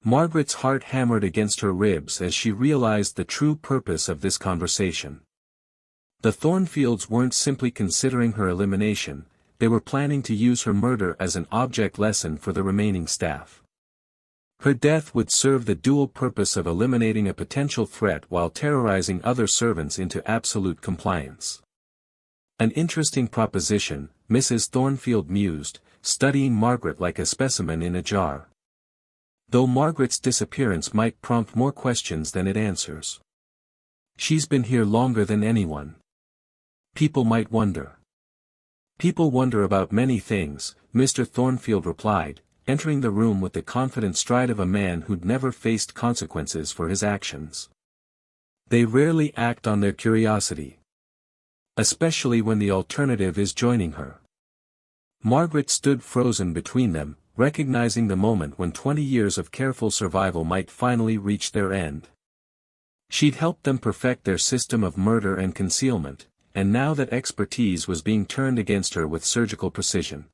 Margaret's heart hammered against her ribs as she realized the true purpose of this conversation. The Thornfields weren't simply considering her elimination, they were planning to use her murder as an object lesson for the remaining staff. Her death would serve the dual purpose of eliminating a potential threat while terrorizing other servants into absolute compliance. An interesting proposition, Mrs. Thornfield mused, studying Margaret like a specimen in a jar. Though Margaret's disappearance might prompt more questions than it answers. She's been here longer than anyone. People might wonder. People wonder about many things, Mr. Thornfield replied, entering the room with the confident stride of a man who'd never faced consequences for his actions. They rarely act on their curiosity. Especially when the alternative is joining her. Margaret stood frozen between them, recognizing the moment when 20 years of careful survival might finally reach their end. She'd helped them perfect their system of murder and concealment, and now that expertise was being turned against her with surgical precision.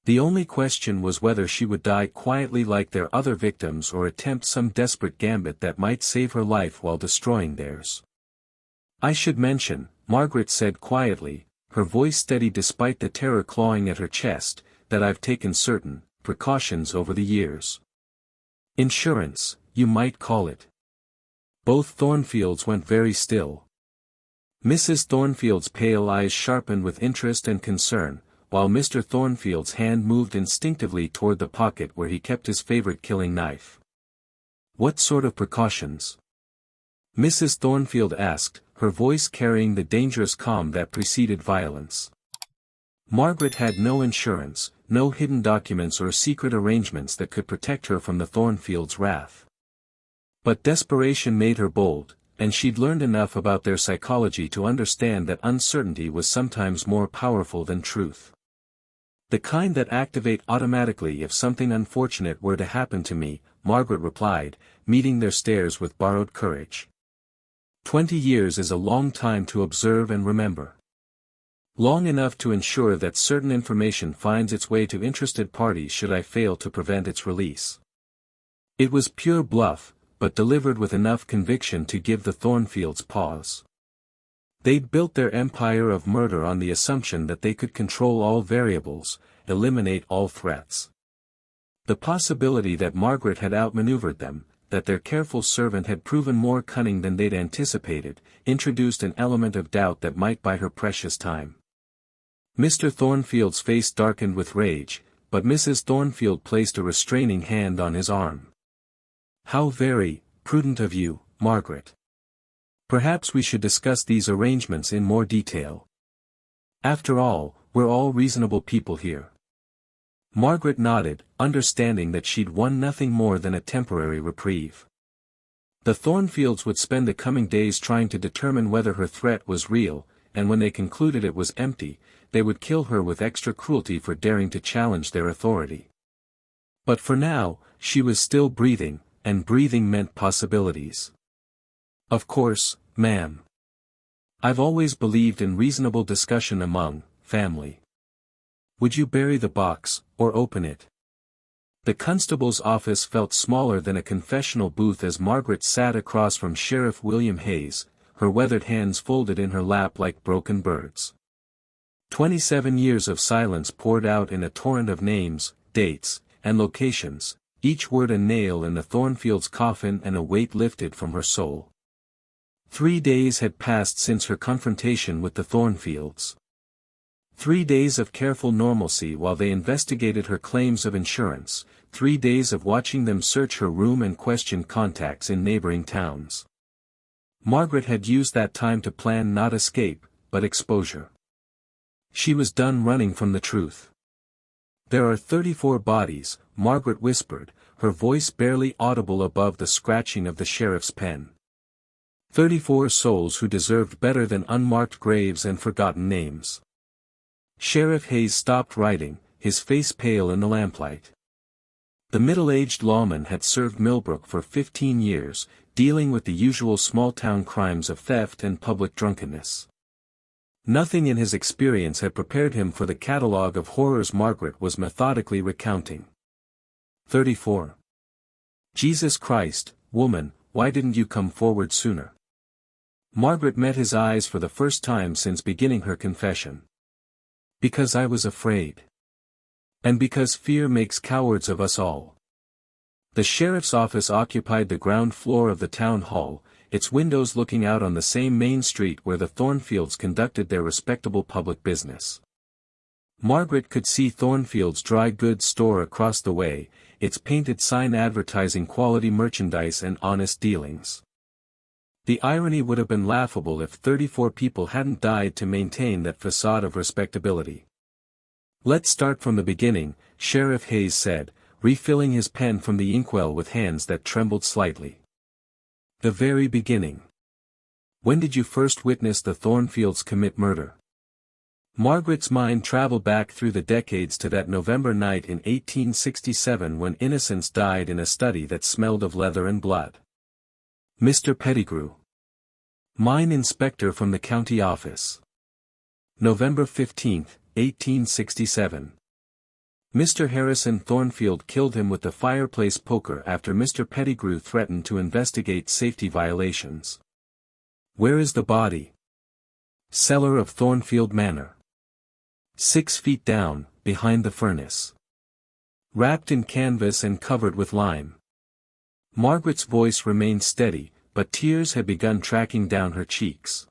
The only question was whether she would die quietly like their other victims or attempt some desperate gambit that might save her life while destroying theirs. I should mention, Margaret said quietly, her voice steady despite the terror clawing at her chest, that I've taken certain precautions over the years. Insurance, you might call it. Both Thornfields went very still. Mrs. Thornfield's pale eyes sharpened with interest and concern, while Mr. Thornfield's hand moved instinctively toward the pocket where he kept his favorite killing knife. "What sort of precautions?" Mrs. Thornfield asked, her voice carrying the dangerous calm that preceded violence. Margaret had no insurance, no hidden documents or secret arrangements that could protect her from the Thornfields' wrath. But desperation made her bold, and she'd learned enough about their psychology to understand that uncertainty was sometimes more powerful than truth. "The kind that activate automatically if something unfortunate were to happen to me," Margaret replied, meeting their stares with borrowed courage. 20 years is a long time to observe and remember. Long enough to ensure that certain information finds its way to interested parties should I fail to prevent its release. It was pure bluff, but delivered with enough conviction to give the Thornfields pause. They'd built their empire of murder on the assumption that they could control all variables, eliminate all threats. The possibility that Margaret had outmaneuvered them, that their careful servant had proven more cunning than they'd anticipated, introduced an element of doubt that might buy her precious time. Mr. Thornfield's face darkened with rage, but Mrs. Thornfield placed a restraining hand on his arm. "How very prudent of you, Margaret. Perhaps we should discuss these arrangements in more detail. After all, we're all reasonable people here." Margaret nodded, understanding that she'd won nothing more than a temporary reprieve. The Thornfields would spend the coming days trying to determine whether her threat was real, and when they concluded it was empty, they would kill her with extra cruelty for daring to challenge their authority. But for now, she was still breathing, and breathing meant possibilities. "Of course, ma'am. I've always believed in reasonable discussion among family. Would you bury the box, or open it?" The constable's office felt smaller than a confessional booth as Margaret sat across from Sheriff William Hayes, her weathered hands folded in her lap like broken birds. 27 years of silence poured out in a torrent of names, dates, and locations, each word a nail in the Thornfield's coffin and a weight lifted from her soul. 3 days had passed since her confrontation with the Thornfields. 3 days of careful normalcy while they investigated her claims of insurance, 3 days of watching them search her room and question contacts in neighboring towns. Margaret had used that time to plan not escape, but exposure. She was done running from the truth. "There are 34 bodies," Margaret whispered, her voice barely audible above the scratching of the sheriff's pen. 34 souls who deserved better than unmarked graves and forgotten names. Sheriff Hayes stopped writing, his face pale in the lamplight. The middle-aged lawman had served Millbrook for 15 years, dealing with the usual small-town crimes of theft and public drunkenness. Nothing in his experience had prepared him for the catalogue of horrors Margaret was methodically recounting. 34. "Jesus Christ, woman, why didn't you come forward sooner?" Margaret met his eyes for the first time since beginning her confession. "Because I was afraid. And because fear makes cowards of us all." The sheriff's office occupied the ground floor of the town hall, its windows looking out on the same main street where the Thornfields conducted their respectable public business. Margaret could see Thornfield's dry goods store across the way, its painted sign advertising quality merchandise and honest dealings. The irony would have been laughable if 34 people hadn't died to maintain that facade of respectability. "Let's start from the beginning," Sheriff Hayes said, refilling his pen from the inkwell with hands that trembled slightly. "The very beginning. When did you first witness the Thornfields commit murder?" Margaret's mind traveled back through the decades to that November night in 1867 when innocents died in a study that smelled of leather and blood. "Mr. Pettigrew. Mine inspector from the county office. November 15, 1867. Mr. Harrison Thornfield killed him with the fireplace poker after Mr. Pettigrew threatened to investigate safety violations. Where is the body? Cellar of Thornfield Manor. 6 feet down, behind the furnace. Wrapped in canvas and covered with lime." Margaret's voice remained steady, but tears had begun tracking down her cheeks.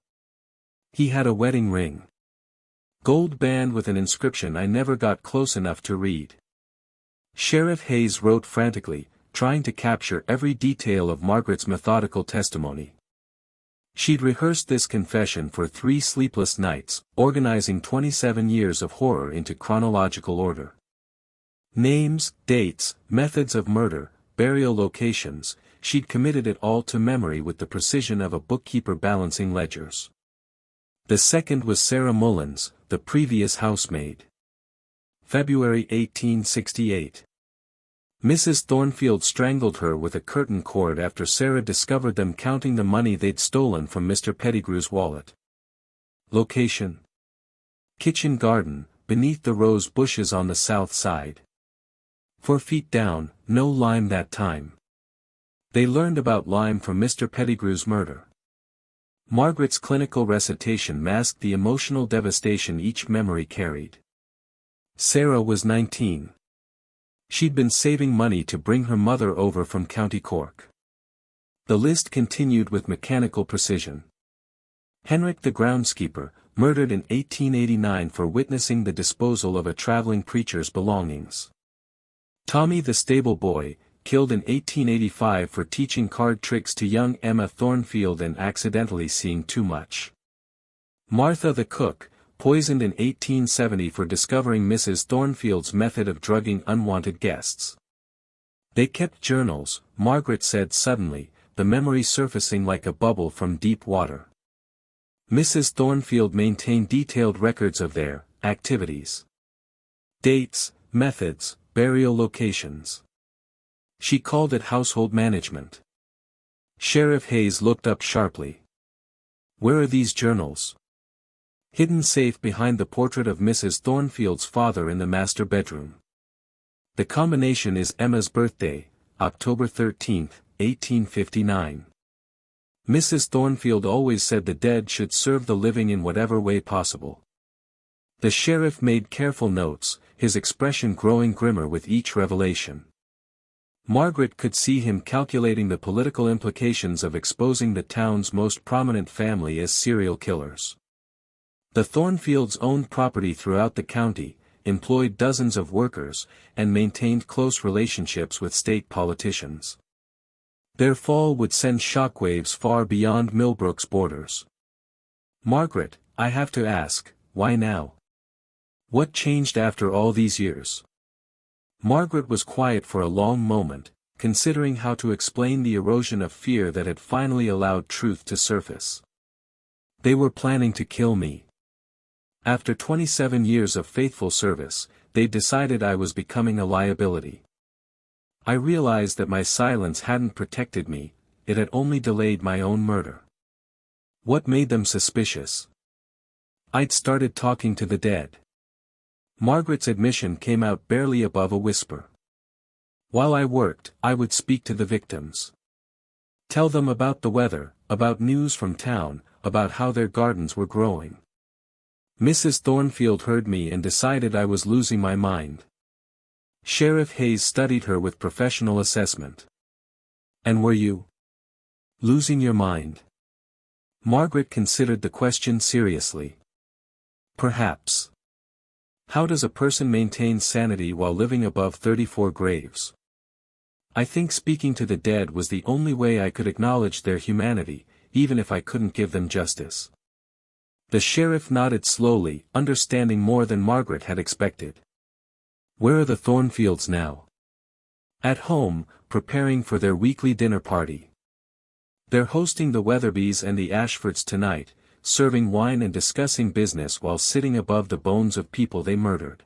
He had a wedding ring. Gold band with an inscription I never got close enough to read. Sheriff Hayes wrote frantically, trying to capture every detail of Margaret's methodical testimony. She'd rehearsed this confession for 3 sleepless nights, organizing 27 years of horror into chronological order. Names, dates, methods of murder, burial locations, she'd committed it all to memory with the precision of a bookkeeper balancing ledgers. The second was Sarah Mullins, the previous housemaid. February 1868. Mrs. Thornfield strangled her with a curtain cord after Sarah discovered them counting the money they'd stolen from Mr. Pettigrew's wallet. Location: kitchen garden, beneath the rose bushes on the south side. 4 feet down, no lime that time. They learned about lime from Mr. Pettigrew's murder. Margaret's clinical recitation masked the emotional devastation each memory carried. Sarah was 19. She'd been saving money to bring her mother over from County Cork. The list continued with mechanical precision. Henrik the groundskeeper, murdered in 1889 for witnessing the disposal of a traveling preacher's belongings. Tommy the stable boy, killed in 1885 for teaching card tricks to young Emma Thornfield and accidentally seeing too much. Martha the cook, poisoned in 1870 for discovering Mrs. Thornfield's method of drugging unwanted guests. They kept journals, Margaret said suddenly, the memory surfacing like a bubble from deep water. Mrs. Thornfield maintained detailed records of their activities. Dates, methods, burial locations. She called it household management. Sheriff Hayes looked up sharply. Where are these journals? Hidden safe behind the portrait of Mrs. Thornfield's father in the master bedroom. The combination is Emma's birthday, October 13, 1859. Mrs. Thornfield always said the dead should serve the living in whatever way possible. The sheriff made careful notes, his expression growing grimmer with each revelation. Margaret could see him calculating the political implications of exposing the town's most prominent family as serial killers. The Thornfields owned property throughout the county, employed dozens of workers, and maintained close relationships with state politicians. Their fall would send shockwaves far beyond Millbrook's borders. Margaret, I have to ask, why now? What changed after all these years? Margaret was quiet for a long moment, considering how to explain the erosion of fear that had finally allowed truth to surface. They were planning to kill me. After 27 years of faithful service, they decided I was becoming a liability. I realized that my silence hadn't protected me, it had only delayed my own murder. What made them suspicious? I'd started talking to the dead. Margaret's admission came out barely above a whisper. While I worked, I would speak to the victims. Tell them about the weather, about news from town, about how their gardens were growing. Mrs. Thornfield heard me and decided I was losing my mind. Sheriff Hayes studied her with professional assessment. And were you losing your mind? Margaret considered the question seriously. Perhaps. How does a person maintain sanity while living above 34 graves? I think speaking to the dead was the only way I could acknowledge their humanity, even if I couldn't give them justice. The sheriff nodded slowly, understanding more than Margaret had expected. Where are the Thornfields now? At home, preparing for their weekly dinner party. They're hosting the Weatherbys and the Ashfords tonight, serving wine and discussing business while sitting above the bones of people they murdered.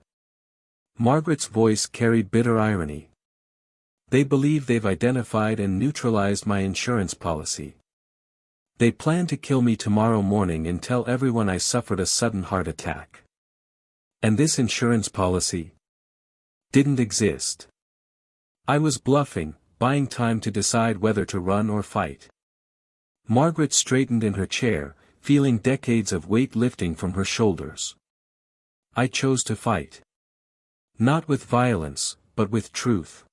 Margaret's voice carried bitter irony. They believe they've identified and neutralized my insurance policy. They plan to kill me tomorrow morning and tell everyone I suffered a sudden heart attack. And this insurance policy didn't exist. I was bluffing, buying time to decide whether to run or fight. Margaret straightened in her chair, feeling decades of weight lifting from her shoulders. I chose to fight. Not with violence, but with truth.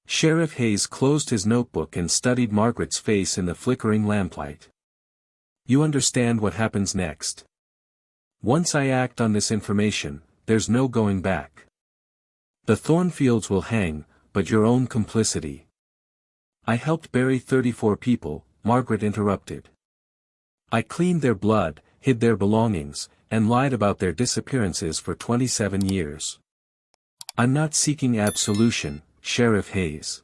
Sheriff Hayes closed his notebook and studied Margaret's face in the flickering lamplight. You understand what happens next. Once I act on this information, there's no going back. The Thornfields will hang, but your own complicity. I helped bury 34 people, Margaret interrupted. I cleaned their blood, hid their belongings, and lied about their disappearances for 27 years. I'm not seeking absolution, Sheriff Hayes.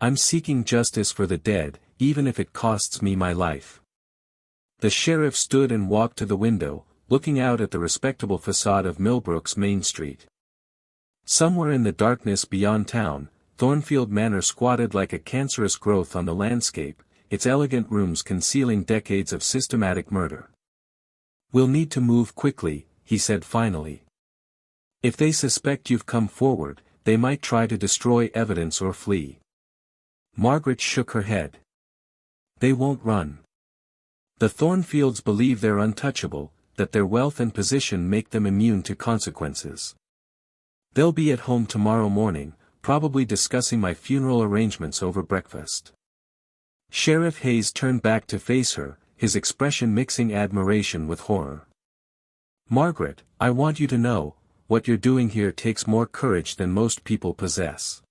I'm seeking justice for the dead, even if it costs me my life. The sheriff stood and walked to the window, looking out at the respectable facade of Millbrook's Main Street. Somewhere in the darkness beyond town, Thornfield Manor squatted like a cancerous growth on the landscape, its elegant rooms concealing decades of systematic murder. We'll need to move quickly, he said finally. If they suspect you've come forward, they might try to destroy evidence or flee. Margaret shook her head. They won't run. The Thornfields believe they're untouchable, that their wealth and position make them immune to consequences. They'll be at home tomorrow morning, probably discussing my funeral arrangements over breakfast. Sheriff Hayes turned back to face her, his expression mixing admiration with horror. Margaret, I want you to know, what you're doing here takes more courage than most people possess.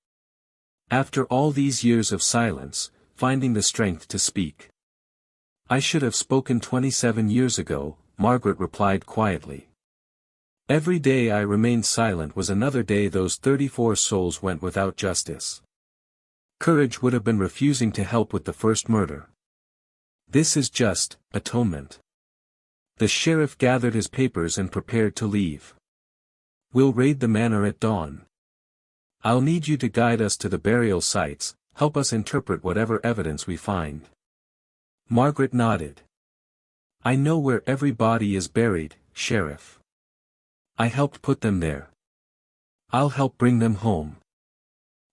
After all these years of silence, finding the strength to speak. I should have spoken 27 years ago, Margaret replied quietly. Every day I remained silent was another day those 34 souls went without justice. Courage would have been refusing to help with the first murder. This is just atonement. The sheriff gathered his papers and prepared to leave. We'll raid the manor at dawn. I'll need you to guide us to the burial sites, help us interpret whatever evidence we find. Margaret nodded. I know where every body is buried, Sheriff. I helped put them there. I'll help bring them home.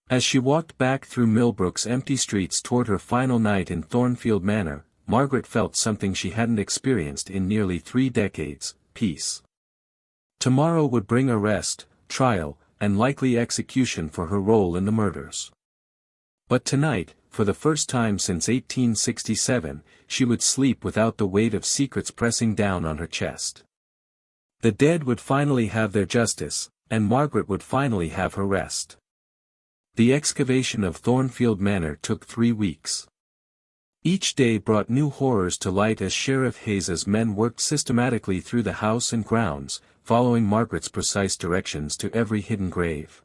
As she walked back through Millbrook's empty streets toward her final night in Thornfield Manor, Margaret felt something she hadn't experienced in nearly 3 decades, peace. Tomorrow would bring arrest, trial, and likely execution for her role in the murders. But tonight, for the first time since 1867, she would sleep without the weight of secrets pressing down on her chest. The dead would finally have their justice, and Margaret would finally have her rest. The excavation of Thornfield Manor took 3 weeks. Each day brought new horrors to light as Sheriff Hayes's men worked systematically through the house and grounds, following Margaret's precise directions to every hidden grave.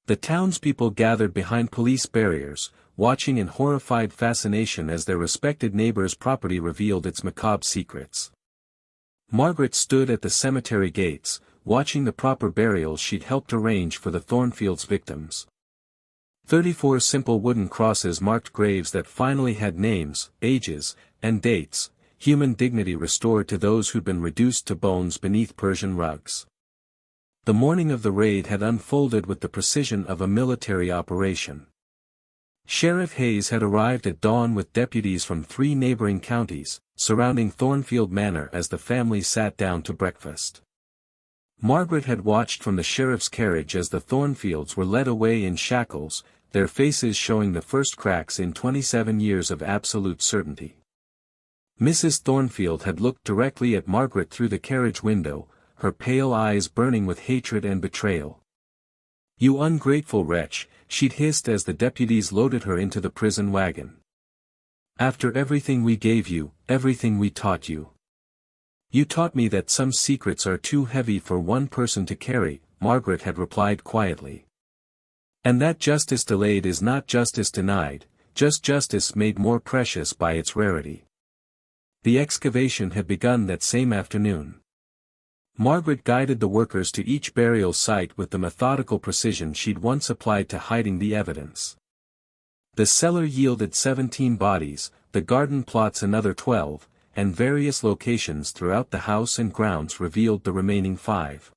The townspeople gathered behind police barriers, watching in horrified fascination as their respected neighbor's property revealed its macabre secrets. Margaret stood at the cemetery gates, watching the proper burials she'd helped arrange for the Thornfields' victims. 34 simple wooden crosses marked graves that finally had names, ages, and dates, human dignity restored to those who'd been reduced to bones beneath Persian rugs. The morning of the raid had unfolded with the precision of a military operation. Sheriff Hayes had arrived at dawn with deputies from 3 neighboring counties, surrounding Thornfield Manor as the family sat down to breakfast. Margaret had watched from the sheriff's carriage as the Thornfields were led away in shackles, their faces showing the first cracks in 27 years of absolute certainty. Mrs. Thornfield had looked directly at Margaret through the carriage window, her pale eyes burning with hatred and betrayal. "You ungrateful wretch," she'd hissed as the deputies loaded her into the prison wagon. "After everything we gave you, everything we taught you. You taught me that some secrets are too heavy for one person to carry," Margaret had replied quietly. "And that justice delayed is not justice denied, just justice made more precious by its rarity." The excavation had begun that same afternoon. Margaret guided the workers to each burial site with the methodical precision she'd once applied to hiding the evidence. The cellar yielded 17 bodies, the garden plots another 12, and various locations throughout the house and grounds revealed the remaining 5.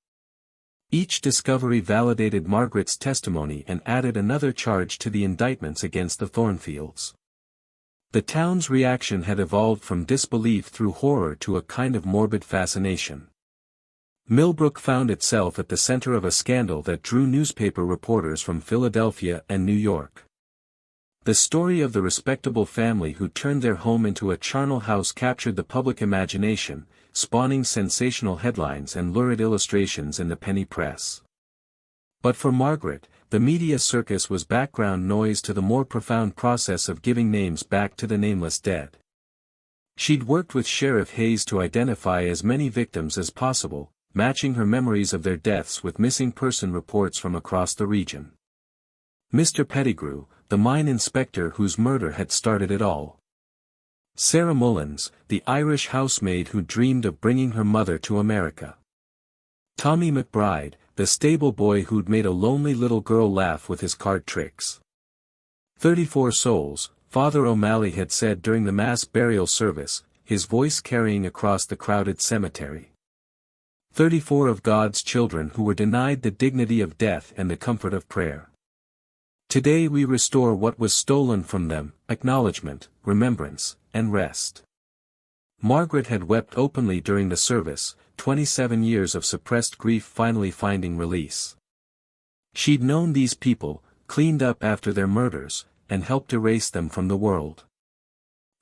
Each discovery validated Margaret's testimony and added another charge to the indictments against the Thornfields. The town's reaction had evolved from disbelief through horror to a kind of morbid fascination. Millbrook found itself at the center of a scandal that drew newspaper reporters from Philadelphia and New York. The story of the respectable family who turned their home into a charnel house captured the public imagination, spawning sensational headlines and lurid illustrations in the penny press. But for Margaret, the media circus was background noise to the more profound process of giving names back to the nameless dead. She'd worked with Sheriff Hayes to identify as many victims as possible, matching her memories of their deaths with missing person reports from across the region. Mr. Pettigrew, the mine inspector whose murder had started it all. Sarah Mullins, the Irish housemaid who dreamed of bringing her mother to America. Tommy McBride, the stable boy who'd made a lonely little girl laugh with his card tricks. 34 souls, Father O'Malley had said during the mass burial service, his voice carrying across the crowded cemetery. 34 of God's children who were denied the dignity of death and the comfort of prayer. Today we restore what was stolen from them, acknowledgement, remembrance, and rest. Margaret had wept openly during the service, 27 years of suppressed grief finally finding release. She'd known these people, cleaned up after their murders, and helped erase them from the world.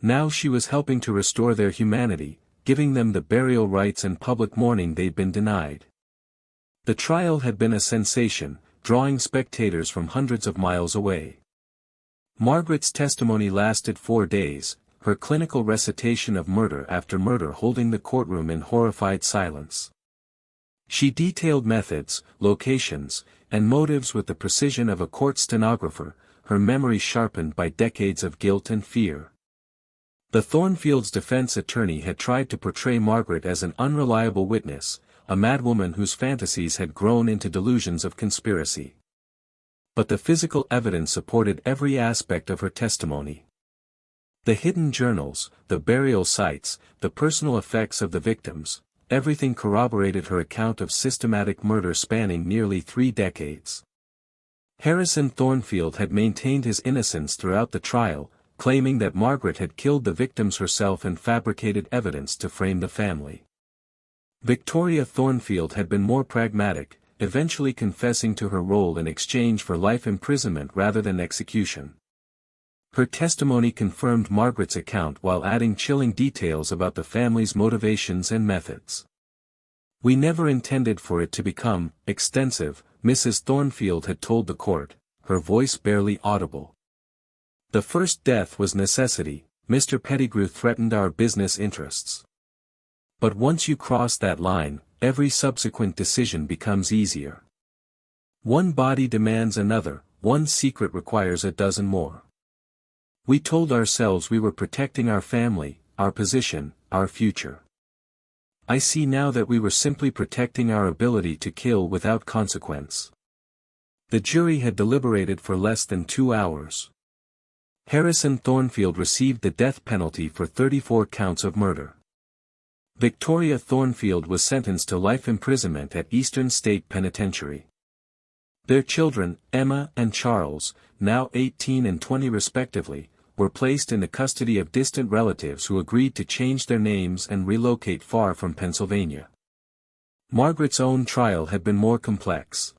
Now she was helping to restore their humanity, giving them the burial rites and public mourning they'd been denied. The trial had been a sensation, drawing spectators from hundreds of miles away. Margaret's testimony lasted 4 days, her clinical recitation of murder after murder holding the courtroom in horrified silence. She detailed methods, locations, and motives with the precision of a court stenographer, her memory sharpened by decades of guilt and fear. The Thornfield's defense attorney had tried to portray Margaret as an unreliable witness, a madwoman whose fantasies had grown into delusions of conspiracy. But the physical evidence supported every aspect of her testimony. The hidden journals, the burial sites, the personal effects of the victims, everything corroborated her account of systematic murder spanning nearly 3 decades. Harrison Thornfield had maintained his innocence throughout the trial, claiming that Margaret had killed the victims herself and fabricated evidence to frame the family. Victoria Thornfield had been more pragmatic, eventually confessing to her role in exchange for life imprisonment rather than execution. Her testimony confirmed Margaret's account while adding chilling details about the family's motivations and methods. "We never intended for it to become extensive," Mrs. Thornfield had told the court, her voice barely audible. "The first death was necessity, Mr. Pettigrew threatened our business interests. But once you cross that line, every subsequent decision becomes easier. One body demands another, one secret requires a dozen more. We told ourselves we were protecting our family, our position, our future. I see now that we were simply protecting our ability to kill without consequence." The jury had deliberated for less than 2 hours. Harrison Thornfield received the death penalty for 34 counts of murder. Victoria Thornfield was sentenced to life imprisonment at Eastern State Penitentiary. Their children, Emma and Charles, now 18 and 20 respectively, were placed in the custody of distant relatives who agreed to change their names and relocate far from Pennsylvania. Margaret's own trial had been more complex.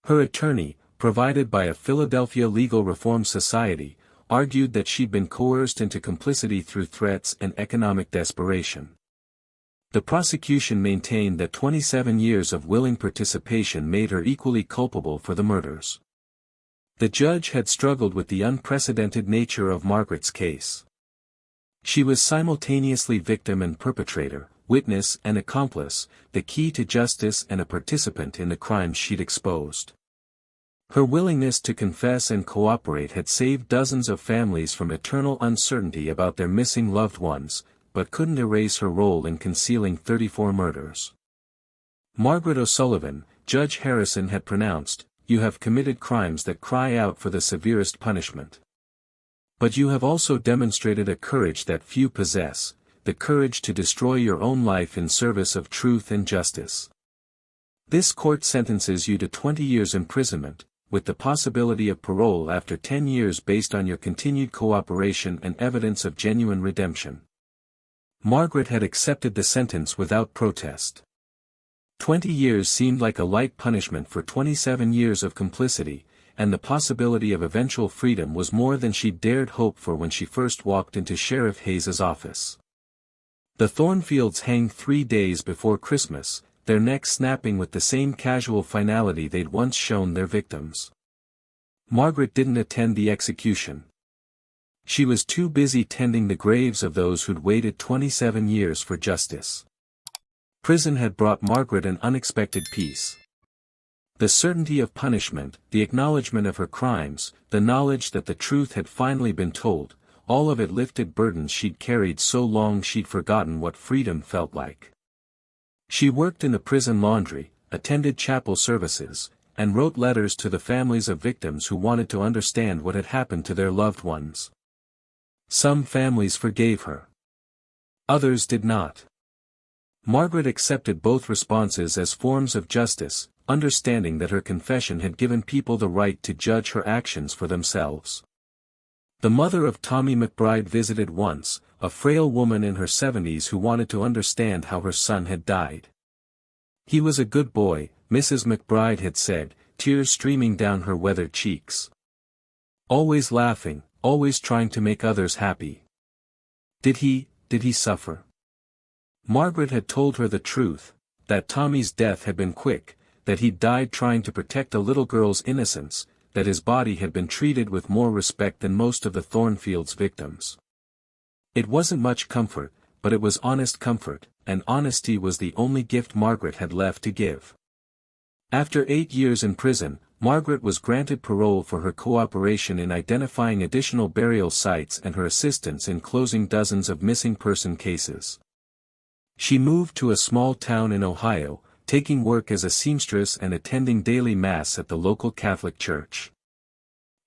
Her attorney, provided by a Philadelphia Legal Reform Society, argued that she'd been coerced into complicity through threats and economic desperation. The prosecution maintained that 27 years of willing participation made her equally culpable for the murders. The judge had struggled with the unprecedented nature of Margaret's case. She was simultaneously victim and perpetrator, witness and accomplice, the key to justice and a participant in the crimes she'd exposed. Her willingness to confess and cooperate had saved dozens of families from eternal uncertainty about their missing loved ones, but couldn't erase her role in concealing 34 murders. Margaret O'Sullivan, Judge Harrison had pronounced, "You have committed crimes that cry out for the severest punishment. But you have also demonstrated a courage that few possess, the courage to destroy your own life in service of truth and justice. This court sentences you to 20 years imprisonment, with the possibility of parole after 10 years based on your continued cooperation and evidence of genuine redemption." Margaret had accepted the sentence without protest. 20 years seemed like a light punishment for 27 years of complicity, and the possibility of eventual freedom was more than she dared hope for when she first walked into Sheriff Hayes's office. The Thornfields hanged 3 days before Christmas, their necks snapping with the same casual finality they'd once shown their victims. Margaret didn't attend the execution. She was too busy tending the graves of those who'd waited 27 years for justice. Prison had brought Margaret an unexpected peace. The certainty of punishment, the acknowledgement of her crimes, the knowledge that the truth had finally been told, all of it lifted burdens she'd carried so long she'd forgotten what freedom felt like. She worked in the prison laundry, attended chapel services, and wrote letters to the families of victims who wanted to understand what had happened to their loved ones. Some families forgave her. Others did not. Margaret accepted both responses as forms of justice, understanding that her confession had given people the right to judge her actions for themselves. The mother of Tommy McBride visited once, a frail woman in her 70s who wanted to understand how her son had died. "He was a good boy," Mrs. McBride had said, tears streaming down her weathered cheeks. "Always laughing, always trying to make others happy. Did he suffer?" Margaret had told her the truth, that Tommy's death had been quick, that he'd died trying to protect a little girl's innocence, that his body had been treated with more respect than most of the Thornfields' victims. It wasn't much comfort, but it was honest comfort, and honesty was the only gift Margaret had left to give. After 8 years in prison, Margaret was granted parole for her cooperation in identifying additional burial sites and her assistance in closing dozens of missing person cases. She moved to a small town in Ohio, taking work as a seamstress and attending daily mass at the local Catholic church.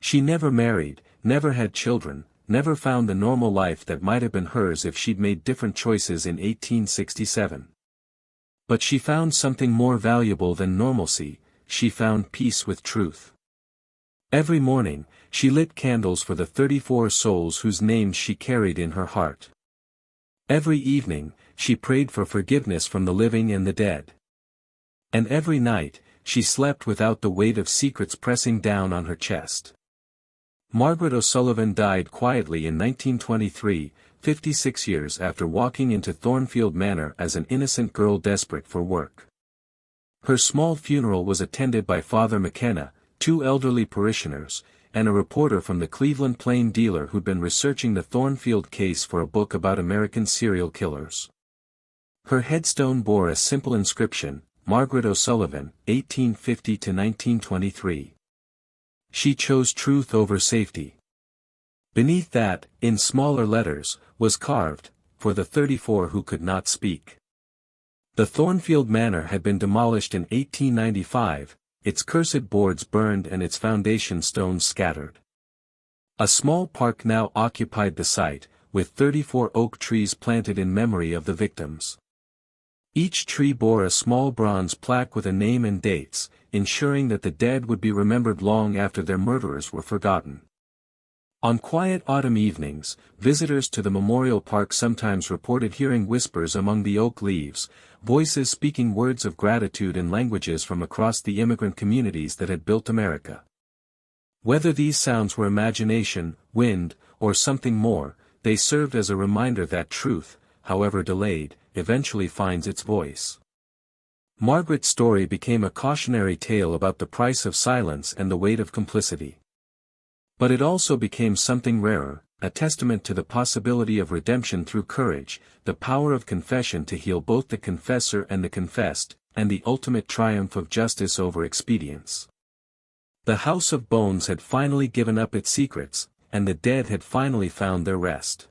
She never married, never had children, never found the normal life that might have been hers if she'd made different choices in 1867. But she found something more valuable than normalcy, she found peace with truth. Every morning, she lit candles for the 34 souls whose names she carried in her heart. Every evening, she prayed for forgiveness from the living and the dead. And every night, she slept without the weight of secrets pressing down on her chest. Margaret O'Sullivan died quietly in 1923, 56 years after walking into Thornfield Manor as an innocent girl desperate for work. Her small funeral was attended by Father McKenna, 2 elderly parishioners, and a reporter from the Cleveland Plain Dealer who'd been researching the Thornfield case for a book about American serial killers. Her headstone bore a simple inscription, Margaret O'Sullivan, 1850–1923. She chose truth over safety. Beneath that, in smaller letters, was carved, for the 34 who could not speak. The Thornfield Manor had been demolished in 1895, its cursed boards burned and its foundation stones scattered. A small park now occupied the site, with 34 oak trees planted in memory of the victims. Each tree bore a small bronze plaque with a name and dates, ensuring that the dead would be remembered long after their murderers were forgotten. On quiet autumn evenings, visitors to the memorial park sometimes reported hearing whispers among the oak leaves, voices speaking words of gratitude in languages from across the immigrant communities that had built America. Whether these sounds were imagination, wind, or something more, they served as a reminder that truth, however delayed, eventually finds its voice. Margaret's story became a cautionary tale about the price of silence and the weight of complicity. But it also became something rarer, a testament to the possibility of redemption through courage, the power of confession to heal both the confessor and the confessed, and the ultimate triumph of justice over expedience. The House of Bones had finally given up its secrets, and the dead had finally found their rest.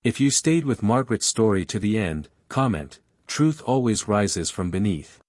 If you stayed with Margaret's story to the end, comment, truth always rises from beneath.